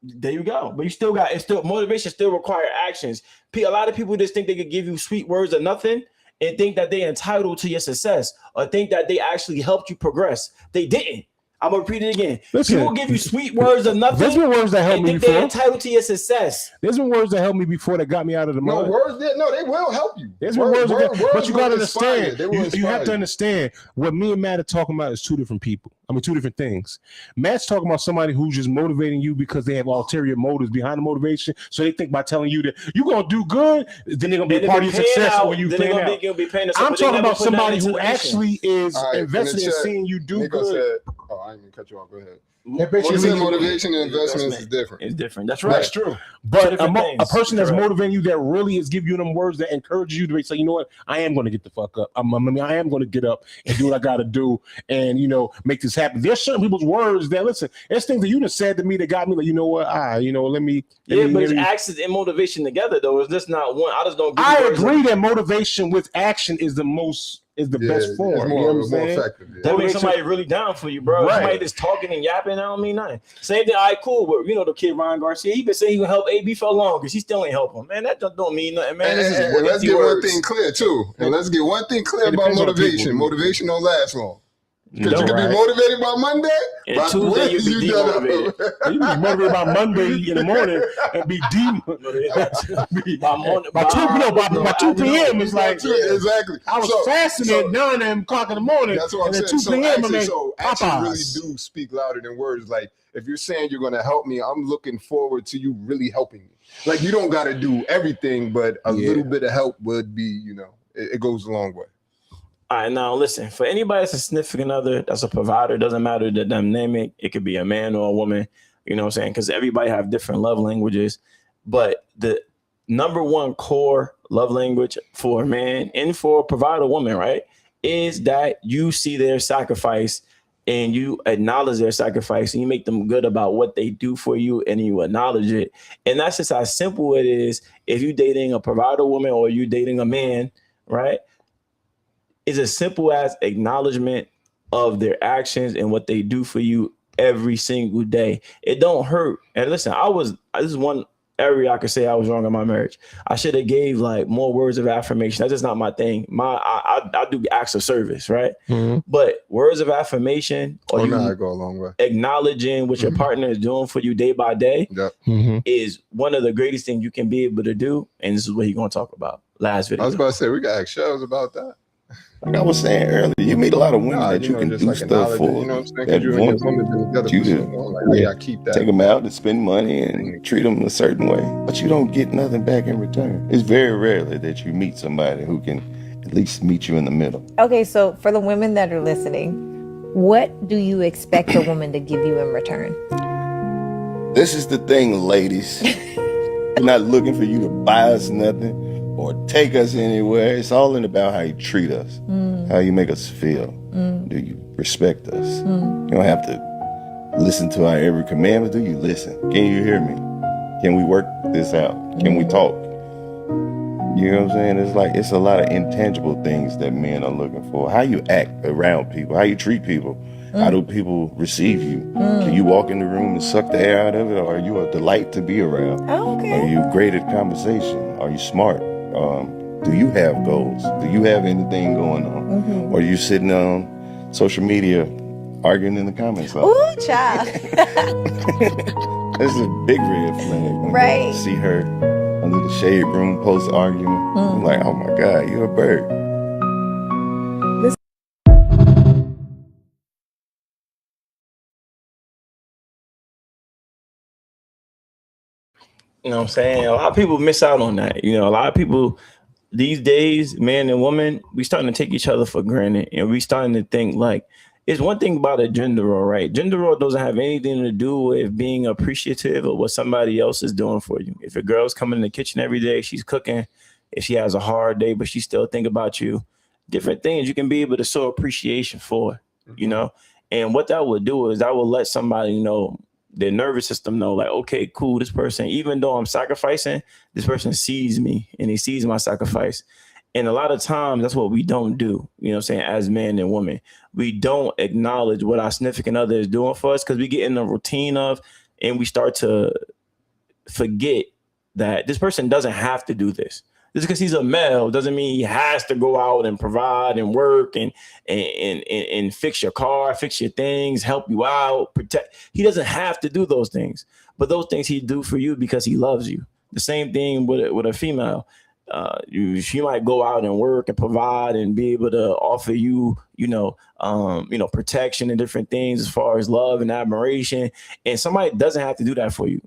There you go. But you still got motivation still require actions. A lot of people just think they could give you sweet words or nothing and think that they're entitled to your success or think that they actually helped you progress. They didn't. I'm gonna repeat it again. Listen, people give you sweet words or nothing. There's been words that helped me before. They're entitled to your success. There's been words that helped me before that got me out of the mud. They will help you. There's been words but you gotta understand. You have to understand what me and Matt are talking about is two different people. I mean, two different things. Matt's talking about somebody who's just motivating you because they have ulterior motives behind the motivation. So they think by telling you that you're gonna do good, then they're gonna be a part of your success when you plan out. I'm talking about somebody who actually is invested in seeing you do good. I didn't mean to cut you off. Go ahead. Motivation and investments is different. It's different. That's right. That's true. But a person that's motivating you, that really is giving you them words that encourage you to say, you know what, I am going to get the fuck up. I am going to get up and do what I got to do, and make this happen. There's certain people's words that listen. There's things that you just said to me that got me like, you know what, let me. But it's actions and motivation together though. It's just not one. I just don't. I agree that motivation with action is the best form. It's more effective. Yeah. That means somebody really down for you, bro. Right. Somebody just talking and yapping, I don't mean nothing. Same thing, all right, cool. But the kid Ryan Garcia, he been saying he can help AB for long because he still ain't help him. Man, that don't mean nothing, man. And let's get one thing clear too. And let's get one thing clear about motivation. Motivation don't last long. Because you can be motivated by Monday, and Tuesday you be demotivated. You can be motivated by Monday in the morning and be demotivated by 2 p.m. It's like exactly. I was fasting at 9 o'clock in the morning. That's what I'm saying. 2 p.m. Actions really do speak louder than words. Like if you're saying you're going to help me, I'm looking forward to you really helping me. Like you don't got to do everything, but a little bit of help would be, it goes a long way. All right, now listen, for anybody that's a significant other, that's a provider, doesn't matter the dynamic, it could be a man or a woman, you know what I'm saying? Because everybody have different love languages. But the number one core love language for a man and for a provider woman, right, is that you see their sacrifice and you acknowledge their sacrifice and you make them good about what they do for you and you acknowledge it. And that's just how simple it is. If you're dating a provider woman or you dating a man, right? It's as simple as acknowledgement of their actions and what they do for you every single day. It don't hurt. And listen, this is one area I could say I was wrong in my marriage. I should have gave like more words of affirmation. That's just not my thing. I do acts of service, right? Mm-hmm. But words of affirmation or I go a long way. Acknowledging what your partner is doing for you day by day is one of the greatest things you can be able to do. And this is what he's going to talk about. Last video. I was about to say, we got shows about that. Like I was saying earlier, you meet a lot of women that you can do stuff for. That want you to take them out and spend money and treat them a certain way, but you don't get nothing back in return. It's very rarely that you meet somebody who can at least meet you in the middle. Okay, so for the women that are listening, what do you expect a woman to give you in return? This is the thing, ladies. We're not looking for you to buy us nothing or take us anywhere. It's all about how you treat us, how you make us feel. Do you respect us? You don't have to listen to our every commandment. Do you listen? Can you hear me? Can we work this out? Can we talk? You know what I'm saying? It's a lot of intangible things that men are looking for. How you act around people, how you treat people. How do people receive you? Do you walk in the room and suck the air out of it, or are you a delight to be around? Oh, okay. Are you great at conversation? Are you smart? Do you have goals? Do you have anything going on? Or are you sitting on social media arguing in the comments? Ooh, child. This is a big red flag. Right. See her under the shade room post argument. I'm like, oh my God, you're a bird. You know what I'm saying? A lot of people miss out on that. You know, a lot of people these days, man and woman, we starting to take each other for granted, and we starting to think like it's one thing about a gender role, right? Gender role doesn't have anything to do with being appreciative of what somebody else is doing for you. If a girl's coming in the kitchen every day, she's cooking, if she has a hard day, but she still think about you, different things you can be able to show appreciation for, you know? And what that would do is that will let somebody know, their nervous system know, like, okay, cool, this person, even though I'm sacrificing, this person sees me and he sees my sacrifice. And a lot of times that's what we don't do, you know what I'm saying, as men and women. We don't acknowledge what our significant other is doing for us because we get in the routine of, and we start to forget that this person doesn't have to do this. Just because he's a male doesn't mean he has to go out and provide and work and fix your car, fix your things, help you out, protect. He doesn't have to do those things, but those things he do for you because he loves you. The same thing with a female. She might go out and work and provide and be able to offer you, protection and different things as far as love and admiration. And somebody doesn't have to do that for you.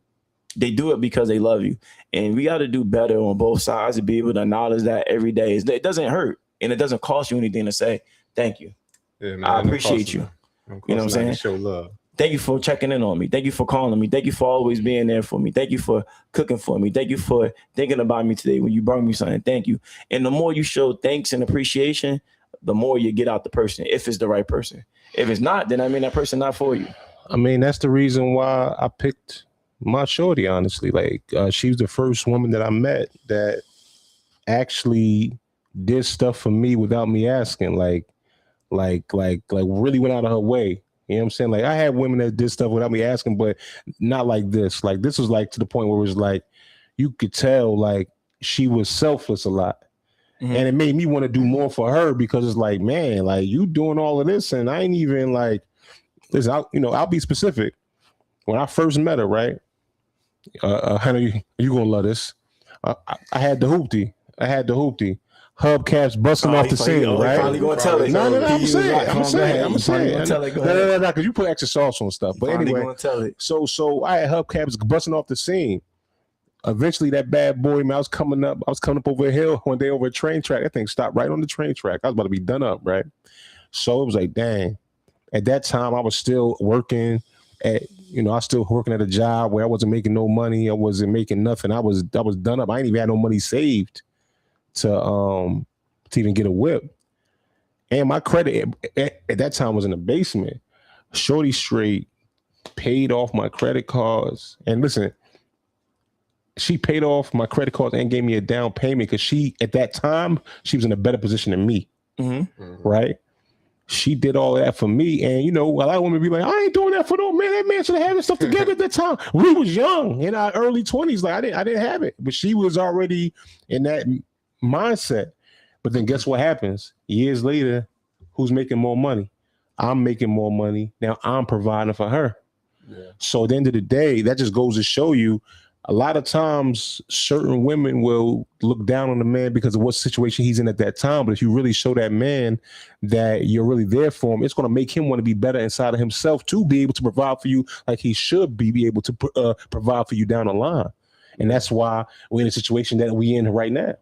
They do it because they love you. And we got to do better on both sides to be able to acknowledge that every day. It doesn't hurt and it doesn't cost you anything to say, thank you. Yeah, man, I appreciate you. You know what I'm saying? Show love. Thank you for checking in on me. Thank you for calling me. Thank you for always being there for me. Thank you for cooking for me. Thank you for thinking about me today when you brought me something. Thank you. And the more you show thanks and appreciation, the more you get out the person, if it's the right person. If it's not, then I mean that person not for you. I mean, that's the reason why I picked my shorty, honestly. Like, she was the first woman that I met that actually did stuff for me without me asking. Like really went out of her way. You know what I'm saying? Like, I had women that did stuff without me asking, but not like this. Like, this was like to the point where it was like, you could tell like she was selfless a lot. Mm-hmm. And it made me want to do more for her because it's like, man, like you doing all of this and I ain't even like, listen, I'll be specific. When I first met her, right? Hannah, you gonna love this. I had the hoopty. Hubcaps busting off the scene, right? Probably gonna tell it. No, I'm saying. No, because you put extra sauce on stuff. But anyway, gonna tell it. So I had hubcaps busting off the scene. Eventually, that bad boy, man, I was coming up over a hill one day over a train track. That thing stopped right on the train track. I was about to be done up, right? So it was like, dang. At that time, I was still working I was still working at a job where I wasn't making no money. I wasn't making nothing. I was done up. I ain't even had no money saved to even get a whip. And my credit at that time was in the basement. Shorty straight paid off my credit cards. And listen, she paid off my credit cards and gave me a down payment because at that time, she was in a better position than me. Mm-hmm. Right? She did all that for me. And, a lot of women be like, I ain't doing that for no man. That man should have had his stuff together at that time. We was young in our early 20s. Like, I didn't have it. But she was already in that mindset. But then guess what happens? Years later, who's making more money? I'm making more money. Now I'm providing for her. Yeah. So at the end of the day, that just goes to show you, a lot of times certain women will look down on the man because of what situation he's in at that time. But if you really show that man that you're really there for him, it's going to make him want to be better inside of himself to be able to provide for you like he should be able to provide for you down the line. And that's why we're in a situation that we in right now.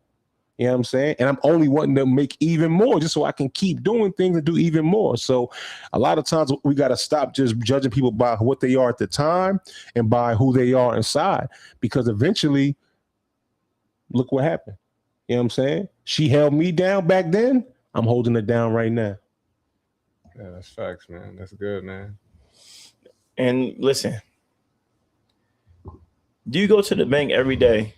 You know what I'm saying? And I'm only wanting to make even more just so I can keep doing things and do even more. So a lot of times we got to stop just judging people by what they are at the time and by who they are inside, because eventually, look what happened. You know what I'm saying? She held me down back then. I'm holding her down right now. Yeah, that's facts, man. That's good, man. And listen, do you go to the bank every day?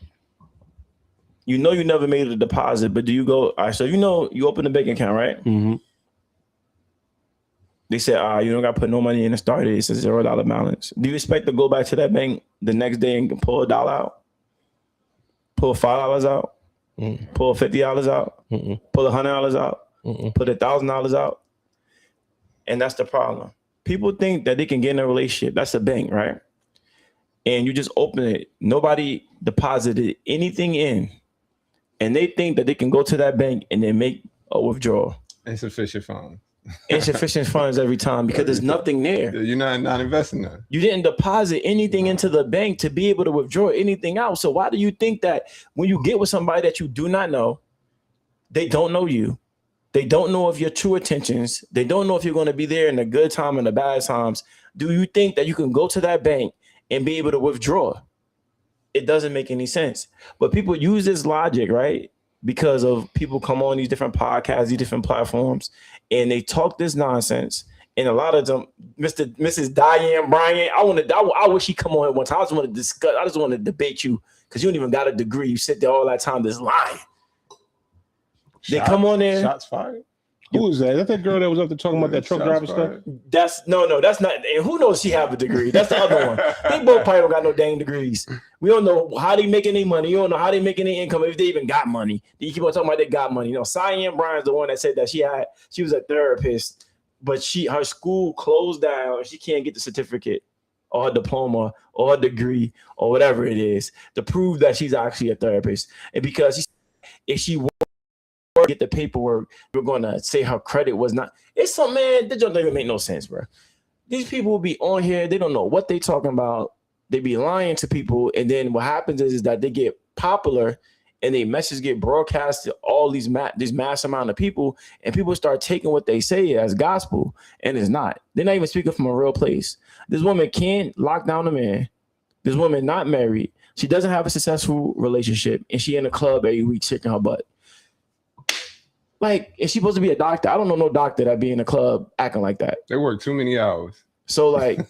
You never made a deposit, but do you go? All right, so you open a bank account, right? Mm-hmm. They said, you don't got to put no money in to start it. It's a $0 balance. Do you expect to go back to that bank the next day and pull $1 out? Pull $5 out? Mm-mm. Pull $50 out? Mm-mm. Pull $100 out? Mm-mm. Put $1,000 out? And that's the problem. People think that they can get in a relationship. That's a bank, right? and you just open it. Nobody deposited anything in, and they think that they can go to that bank and then make a withdrawal. Insufficient funds. Insufficient funds every time because there's nothing there. You're not investing there. You didn't deposit anything into the bank to be able to withdraw anything out. So why do you think that when you get with somebody that you do not know, they don't know you, they don't know of your true intentions, they don't know if you're going to be there in the good time and the bad times, do you think that you can go to that bank and be able to withdraw? It doesn't make any sense. But people use this logic, right? Because of people come on these different podcasts, these different platforms, and they talk this nonsense. And a lot of them, Mrs. Diane Bryant, I wish she'd come on here one time. I just want to discuss, I just want to debate you because you don't even got a degree. You sit there all that time just lying. They come on there. Shots fired. Who was that? Is that girl that was up there talking about that truck driver stuff? That's no, that's not. And who knows she have a degree? That's the other one. They both probably don't got no dang degrees. We don't know how they making their money. You don't know how they making their income if they even got money. They keep on talking about they got money. You know, Cyan Bryant's the one that said that she was a therapist, but her school closed down. She can't get the certificate or her diploma or her degree or whatever it is to prove that she's actually a therapist. And because if she get the paperwork, we're going to say her credit was not. It's something, man, that don't even make no sense, bro. These people will be on here. They don't know what they talking about. They be lying to people. And then what happens is that they get popular and their message get broadcast to all these mass amount of people. And people start taking what they say as gospel. And it's not. They're not even speaking from a real place. This woman can't lock down a man. This woman not married. She doesn't have a successful relationship. And she in a club every week shaking her butt. Like, is she supposed to be a doctor? I don't know no doctor that be in a club acting like that. They work too many hours. So, like,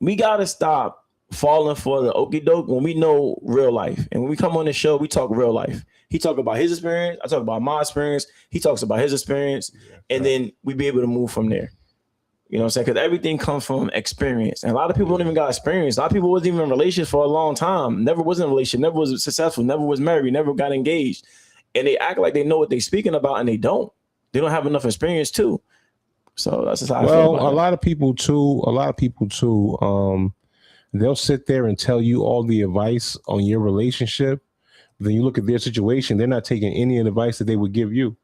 we got to stop falling for the okie doke when we know real life. And when we come on the show, we talk real life. He talk about his experience. I talk about my experience. He talks about his experience. And then we be able to move from there. You know what I'm saying? Because everything comes from experience. And a lot of people don't even got experience. A lot of people wasn't even in relationships for a long time. Never was in a relationship. Never was successful. Never was married. Never got engaged. And they act like they know what they're speaking about, and they don't. They don't have enough experience too. So that's just how I feel about a lot of people too, they'll sit there and tell you all the advice on your relationship. Then you look at their situation, they're not taking any advice that they would give you.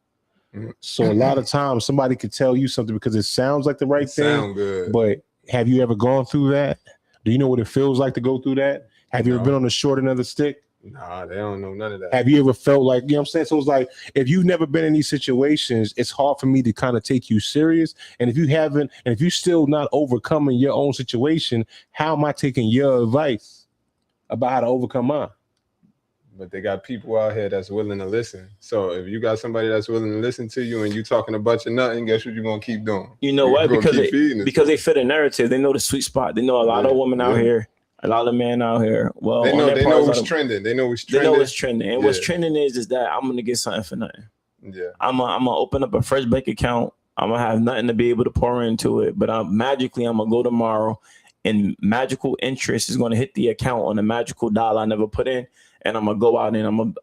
So a lot of times somebody could tell you something because it sounds like the right thing, good. But have you ever gone through that? Do you know what it feels like to go through that? Have you ever been on the short end of the stick? Nah, they don't know none of that. Have you ever felt like, you know what I'm saying? So it's like, if you've never been in these situations, it's hard for me to kind of take you serious. And if you haven't, and if you're still not overcoming your own situation, how am I taking your advice about how to overcome mine? But they got people out here that's willing to listen. So if you got somebody that's willing to listen to you and you talking a bunch of nothing, guess what you're going to keep doing? You know what? Because they fit a narrative. They know the sweet spot. They know a lot of women out here. A lot of men out here. Well, they know what's trending. They know what's trending. And what's trending is that I'm gonna get something for nothing. Yeah. I'm gonna open up a fresh bank account. I'm gonna have nothing to be able to pour into it. But I'm gonna go tomorrow, and magical interest is gonna hit the account on a magical dollar I never put in, and I'm gonna go out and I'm gonna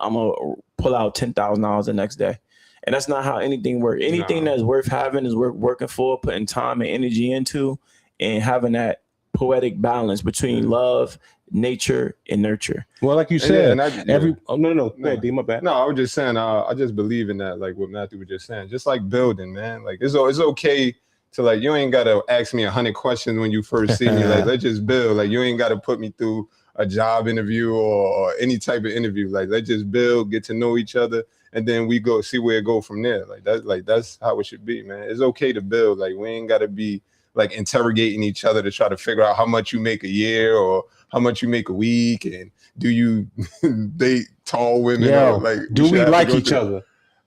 pull out $10,000 the next day. And that's not how anything works. Anything that's worth having is worth working for, putting time and energy into, and having that poetic balance between love, nature, and nurture. Well, like you said, go ahead, D, my bad. No, I was just saying, I just believe in that, like what Matthew was just saying, just like building, man. Like it's okay to, like, you ain't gotta ask me 100 questions when you first see me. Like, let's just build. Like, you ain't gotta put me through a job interview or any type of interview. Like, let's just build, get to know each other, and then we go see where it go from there. That's how it should be, man. It's okay to build. Like, we ain't gotta be like interrogating each other to try to figure out how much you make a year or how much you make a week, and do you date tall women? Yeah. Or like, do we like each other?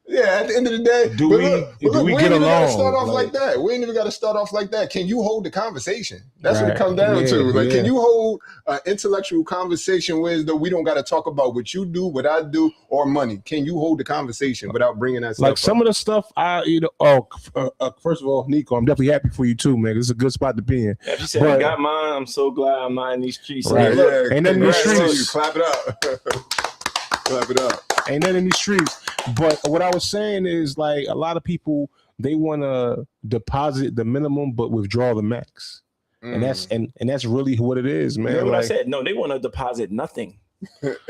Yeah, at the end of the day, do we get along? Start off like that. We ain't even got to start off like that. Can you hold the conversation? That's what it comes down to. Like, can you hold an intellectual conversation where we don't got to talk about what you do, what I do, or money? Can you hold the conversation without bringing that stuff like some of the stuff first of all, Nico, I'm definitely happy for you too, man. This is a good spot to be in. If you said I got mine, I'm so glad I'm not in these streets. Right. Yeah, ain't nothing in the streets. Clap it up. Clap it up. Ain't nothing in these streets. But what I was saying is, like, a lot of people, they want to deposit the minimum but withdraw the max. And that's really what it is, man. You know what I said? No, they want to deposit nothing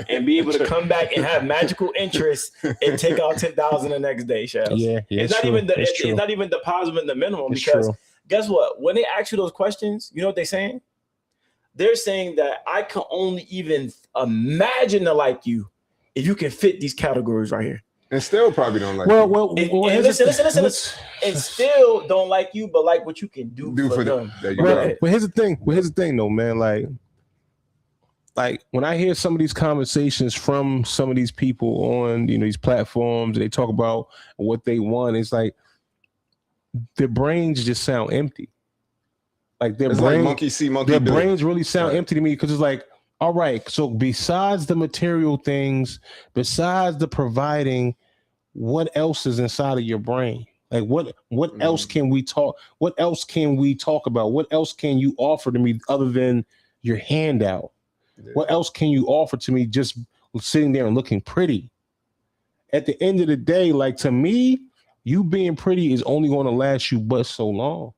and be able to come back and have magical interest and take out 10,000 the next day, Chef. Yeah, it's not even it's not even depositing the minimum because guess what? When they ask you those questions, you know what they're saying? They're saying that I can only even imagine to like you if you can fit these categories right here. And still probably don't like you. And listen. And still don't like you, but like what you can do for them. But here's the thing though, man. Like when I hear some of these conversations from some of these people on, these platforms, and they talk about what they want, it's like their brains just sound empty. Like their brains really sound empty to me because it's like, all right, so besides the material things, besides the providing, what else is inside of your brain? Like what else can we talk? What else can we talk about? What else can you offer to me other than your handout? Yeah. What else can you offer to me just sitting there and looking pretty? At the end of the day, like to me, you being pretty is only going to last you but so long.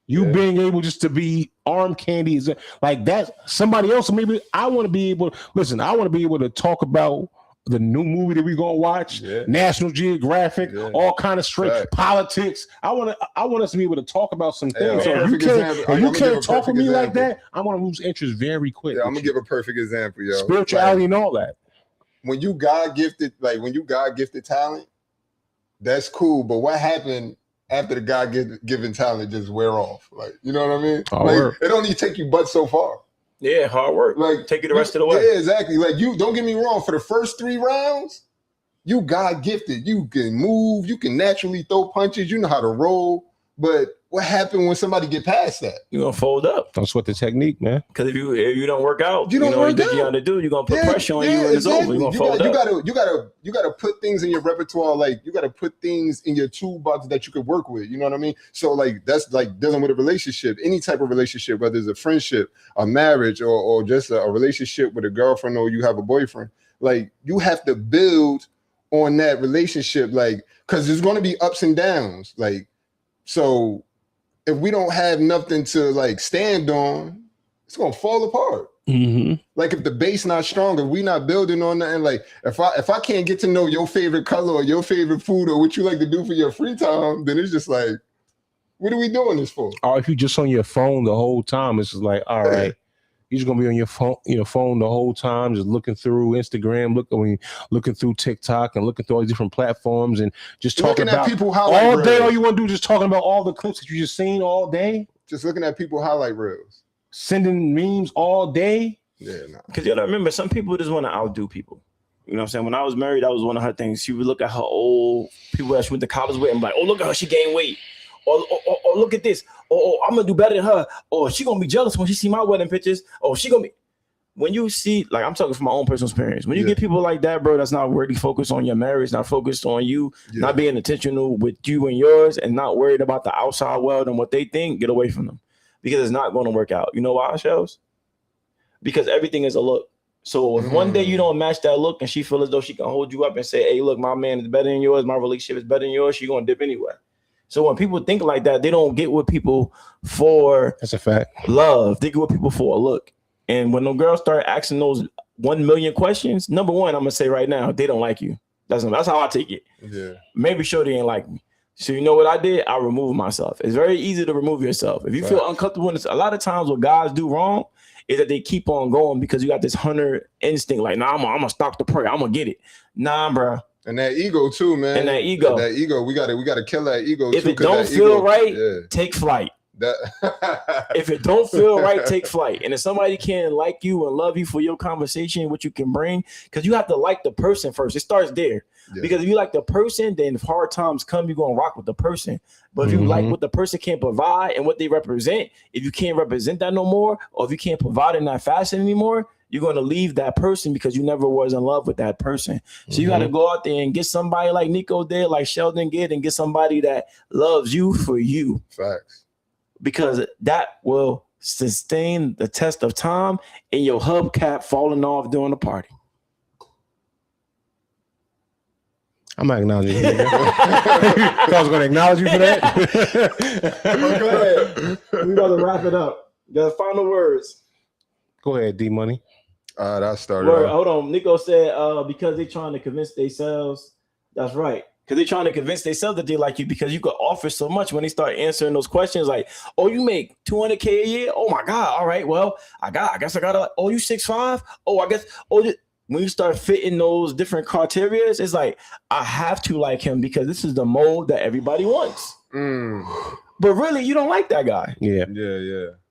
You being able just to be arm candy is like that. Somebody else, maybe I want to be able to listen. I want to be able to talk about the new movie that we're gonna watch, National Geographic, all kind of straight politics. I want us to be able to talk about some things. So if you can't talk to me like that, I'm gonna lose interest very quick. Yeah, I'm gonna give a perfect example, yo. Spirituality and all that. When you God gifted talent, that's cool. But what happened after the God-given talent just wear off? Like, you know what I mean? It only take you but so far. Yeah, hard work. Like, take you the rest of the way. Yeah, exactly. Like, you don't get me wrong. For the first 3 rounds, you God-gifted. You can move. You can naturally throw punches. You know how to roll. But what happened when somebody get past that? You're gonna fold up. Don't sweat the technique, man. Because if you don't work out, you know what you gotta do. You're gonna put pressure on you and it's over. You're gonna fold up. You gotta put things in your repertoire. Like, you gotta put things in your toolbox that you could work with. You know what I mean? So like that's like dealing with a relationship, any type of relationship, whether it's a friendship, a marriage, or just a relationship with a girlfriend or you have a boyfriend. Like, you have to build on that relationship, like, because there's gonna be ups and downs. Like, so if we don't have nothing to like stand on, it's gonna fall apart. Mm-hmm. Like, if the base not strong, if we not building on that, and like if I can't get to know your favorite color or your favorite food or what you like to do for your free time, then it's just like, what are we doing this for? Or if you just on your phone the whole time, it's just like, all right, you're just gonna be on your phone the whole time, just looking through Instagram, looking through TikTok and looking through all these different platforms and just talking about people all day. All you want to do is just talking about all the clips that you just seen all day. Just looking at people highlight reels, sending memes all day. Yeah, because you gotta remember, some people just want to outdo people. You know what I'm saying? When I was married, that was one of her things. She would look at her old people that she went to college with and be like, oh, look at her, she gained weight. Or look at this. Or I'm gonna do better than her. Or she gonna be jealous when she see my wedding pictures. Or she gonna be. When you see, like, I'm talking from my own personal experience. When you get people like that, bro, that's not really focused on your marriage, not focused on you, not being intentional with you and yours, and not worried about the outside world and what they think, get away from them, because it's not going to work out. You know why, Shells? Because everything is a look. So if one day you don't match that look and she feel as though she can hold you up and say, hey, look, my man is better than yours, my relationship is better than yours, she gonna dip anyway. So when people think like that, they don't get with people for that's a fact. Love. They get with people for a look. And when the girls start asking those 1 million questions, number one, I'm gonna say right now, they don't like you. That's how I take it. Yeah. Maybe sure they ain't like me. So you know what I did? I removed myself. It's very easy to remove yourself. If you feel uncomfortable, a lot of times what guys do wrong is that they keep on going because you got this hunter instinct. Like, nah, I'm gonna stalk the prey. I'm gonna get it. Nah, bro. And that ego too, man. And that ego. We gotta kill that ego. If it don't feel right, take flight. If it don't feel right, take flight. And if somebody can like you and love you for your conversation, what you can bring, because you have to like the person first. It starts there. Because if you like the person, then if hard times come, you're gonna rock with the person. But if you like what the person can provide and what they represent, if you can't represent that no more, or if you can't provide in that fashion anymore, you're going to leave that person because you never was in love with that person. So you got to go out there and get somebody like Nico did, like Sheldon did, and get somebody that loves you for you. Facts. Because that will sustain the test of time and your hubcap falling off during the party. I'm not acknowledging you. I was going to acknowledge you for that. Go ahead. We about to wrap it up. The final words. Go ahead, D Money. That started. Word, hold on. Nico said because they trying to convince themselves. That's right. Because they're trying to convince themselves that they like you because you could offer so much when they start answering those questions like, oh, you make $200K a year? Oh my God. All right. Well, I guess I got oh, you 6'5"? Oh, I guess when you start fitting those different criteria, it's like I have to like him because this is the mold that everybody wants. But really, you don't like that guy. Yeah.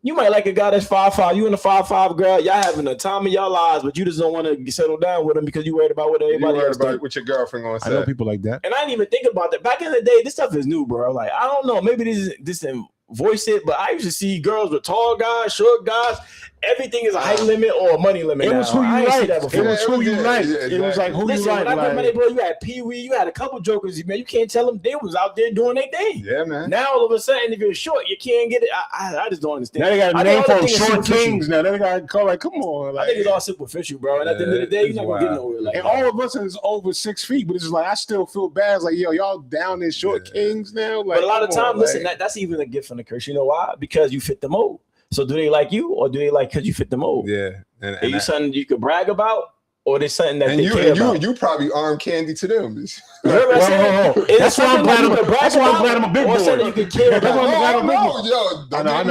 You might like a guy that's 5'5". You and a 5'5" girl, y'all having the time of your lives, but you just don't want to settle down with him because you worried about what everybody else thinks. What your girlfriend gonna say. I know people like that. And I didn't even think about that. Back in the day, this stuff is new, bro. Like, I don't know. Maybe this didn't voice it, but I used to see girls with tall guys, short guys. Everything is a height limit or a money limit. It was who you like. It was who you like. It was like who you like. When I played, bro, you had Pee Wee, you had a couple jokers, man. You can't tell them they was out there doing their thing. Yeah, man. Now all of a sudden, if you're short, you can't get it. I just don't understand. Now they got a name for short kings. Now they got to call like, come on. Like, I think it's all superficial, bro. And at the end of the day, you're not gonna get nowhere. Like, and all of us is over 6 feet, but it's just like I still feel bad. It's like, yo, y'all down there short kings now. Like, but a lot of times, listen, that's even a gift from the curse. You know why? Because you fit the mold. So do they like you, or do they like because you fit the mold? Yeah, and are you something you could brag about, or they something that they care about? You probably arm candy to them. That's why I'm glad I'm a big boy. Something you can care about. I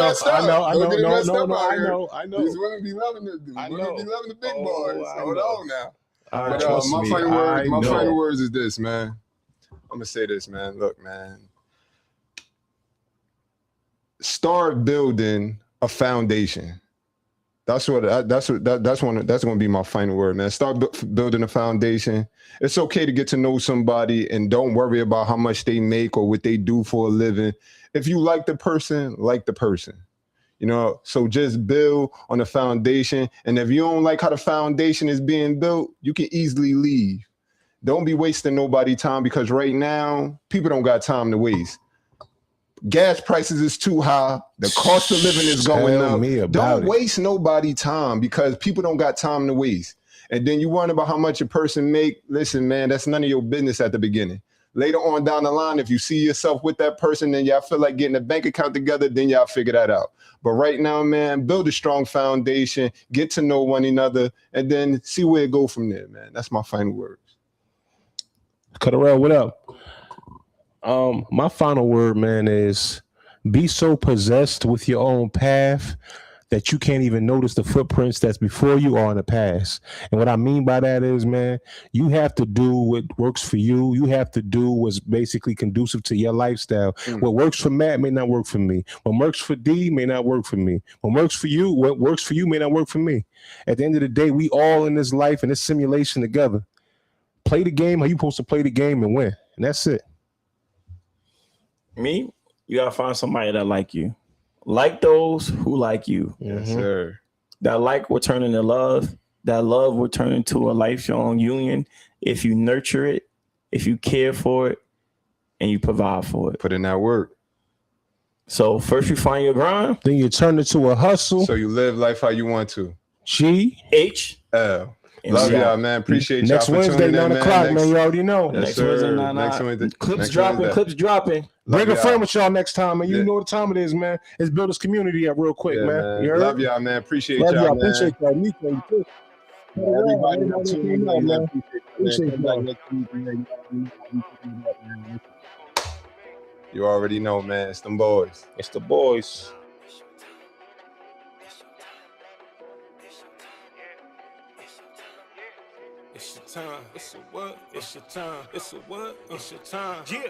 know. These women be loving it. Women be loving the big boys. Hold on now. But my final words is this, man. I'm gonna say this, man. Look, man. Start building a foundation. That's going to be my final word, man. Start building a foundation. It's okay to get to know somebody and don't worry about how much they make or what they do for a living. If you like the person, you know, so just build on the foundation. And if you don't like how the foundation is being built, you can easily leave. Don't be wasting nobody's time because right now people don't got time to waste. Gas prices is too high. The cost of living is going up. Don't waste nobody's time because people don't got time to waste. And then you worry about how much a person make. Listen, man, that's none of your business at the beginning. Later on down the line, if you see yourself with that person and y'all feel like getting a bank account together, then y'all figure that out. But right now, man, build a strong foundation, get to know one another, and then see where it go from there, man. That's my final words. Cutterell, what up? My final word, man, is be so possessed with your own path that you can't even notice the footprints that's before you or in the past. And what I mean by that is, man, you have to do what works for you. You have to do what's basically conducive to your lifestyle. What works for Matt may not work for me. What works for D may not work for me. What works for you may not work for me. At the end of the day, we all in this life and this simulation together. Play the game how you supposed to play the game and win. And that's it. Me, you gotta find somebody that like you. Like those who like you. Yes, sir. That like will turn into love. That love will turn into a lifelong union if you nurture it, if you care for it, and you provide for it. Put in that work. So first you find your grind. Then you turn it to a hustle. So you live life how you want to. GHL. Love y'all, man. Appreciate y'all. Next Wednesday, 9 o'clock, man. You already know. Next Wednesday, 9 o'clock. Clips dropping. Bring a friend with y'all next time, man. You know what time it is, man. Let's build this community up real quick, man. You heard? Love y'all, man. Appreciate y'all, man. Appreciate y'all. Nico, too. Everybody tuning in, man. You already know, man. It's them boys. It's the boys. It's your time. It's a what? It's your time. It's a what? It's your time. Yeah.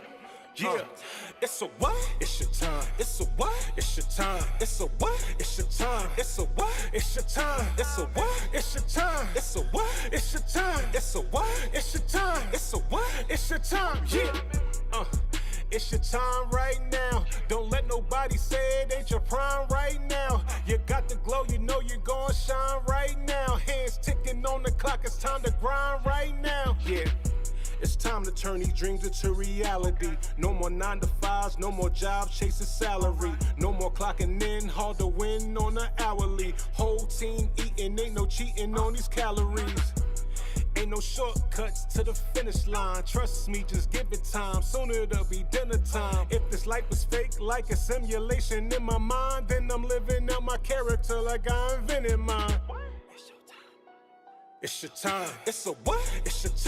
It's a what? It's your time. It's a what? It's your time. It's a what? It's your time. It's a what? It's your time. It's a what? It's your time. It's a what? It's your time. It's a what? It's your time. It's a what? It's your time. Yeah. It's your time right now. Don't let nobody say it ain't your prime right now. You got the glow, you know you're gonna shine right now. Hands ticking on the clock, it's time to grind right now. Yeah. It's time to turn these dreams into reality. No more 9 to 5s, no more jobs chasing salary. No more clocking in, hard to win on the hourly. Whole team eating, ain't no cheating on these calories. Ain't ain't no shortcuts to the finish line. Trust me, just give it time. Soon it'll be dinner time. If this life was fake, like a simulation in my mind, then I'm living out my character like I invented mine. It's your time. It's your time. It's a what? It's your time.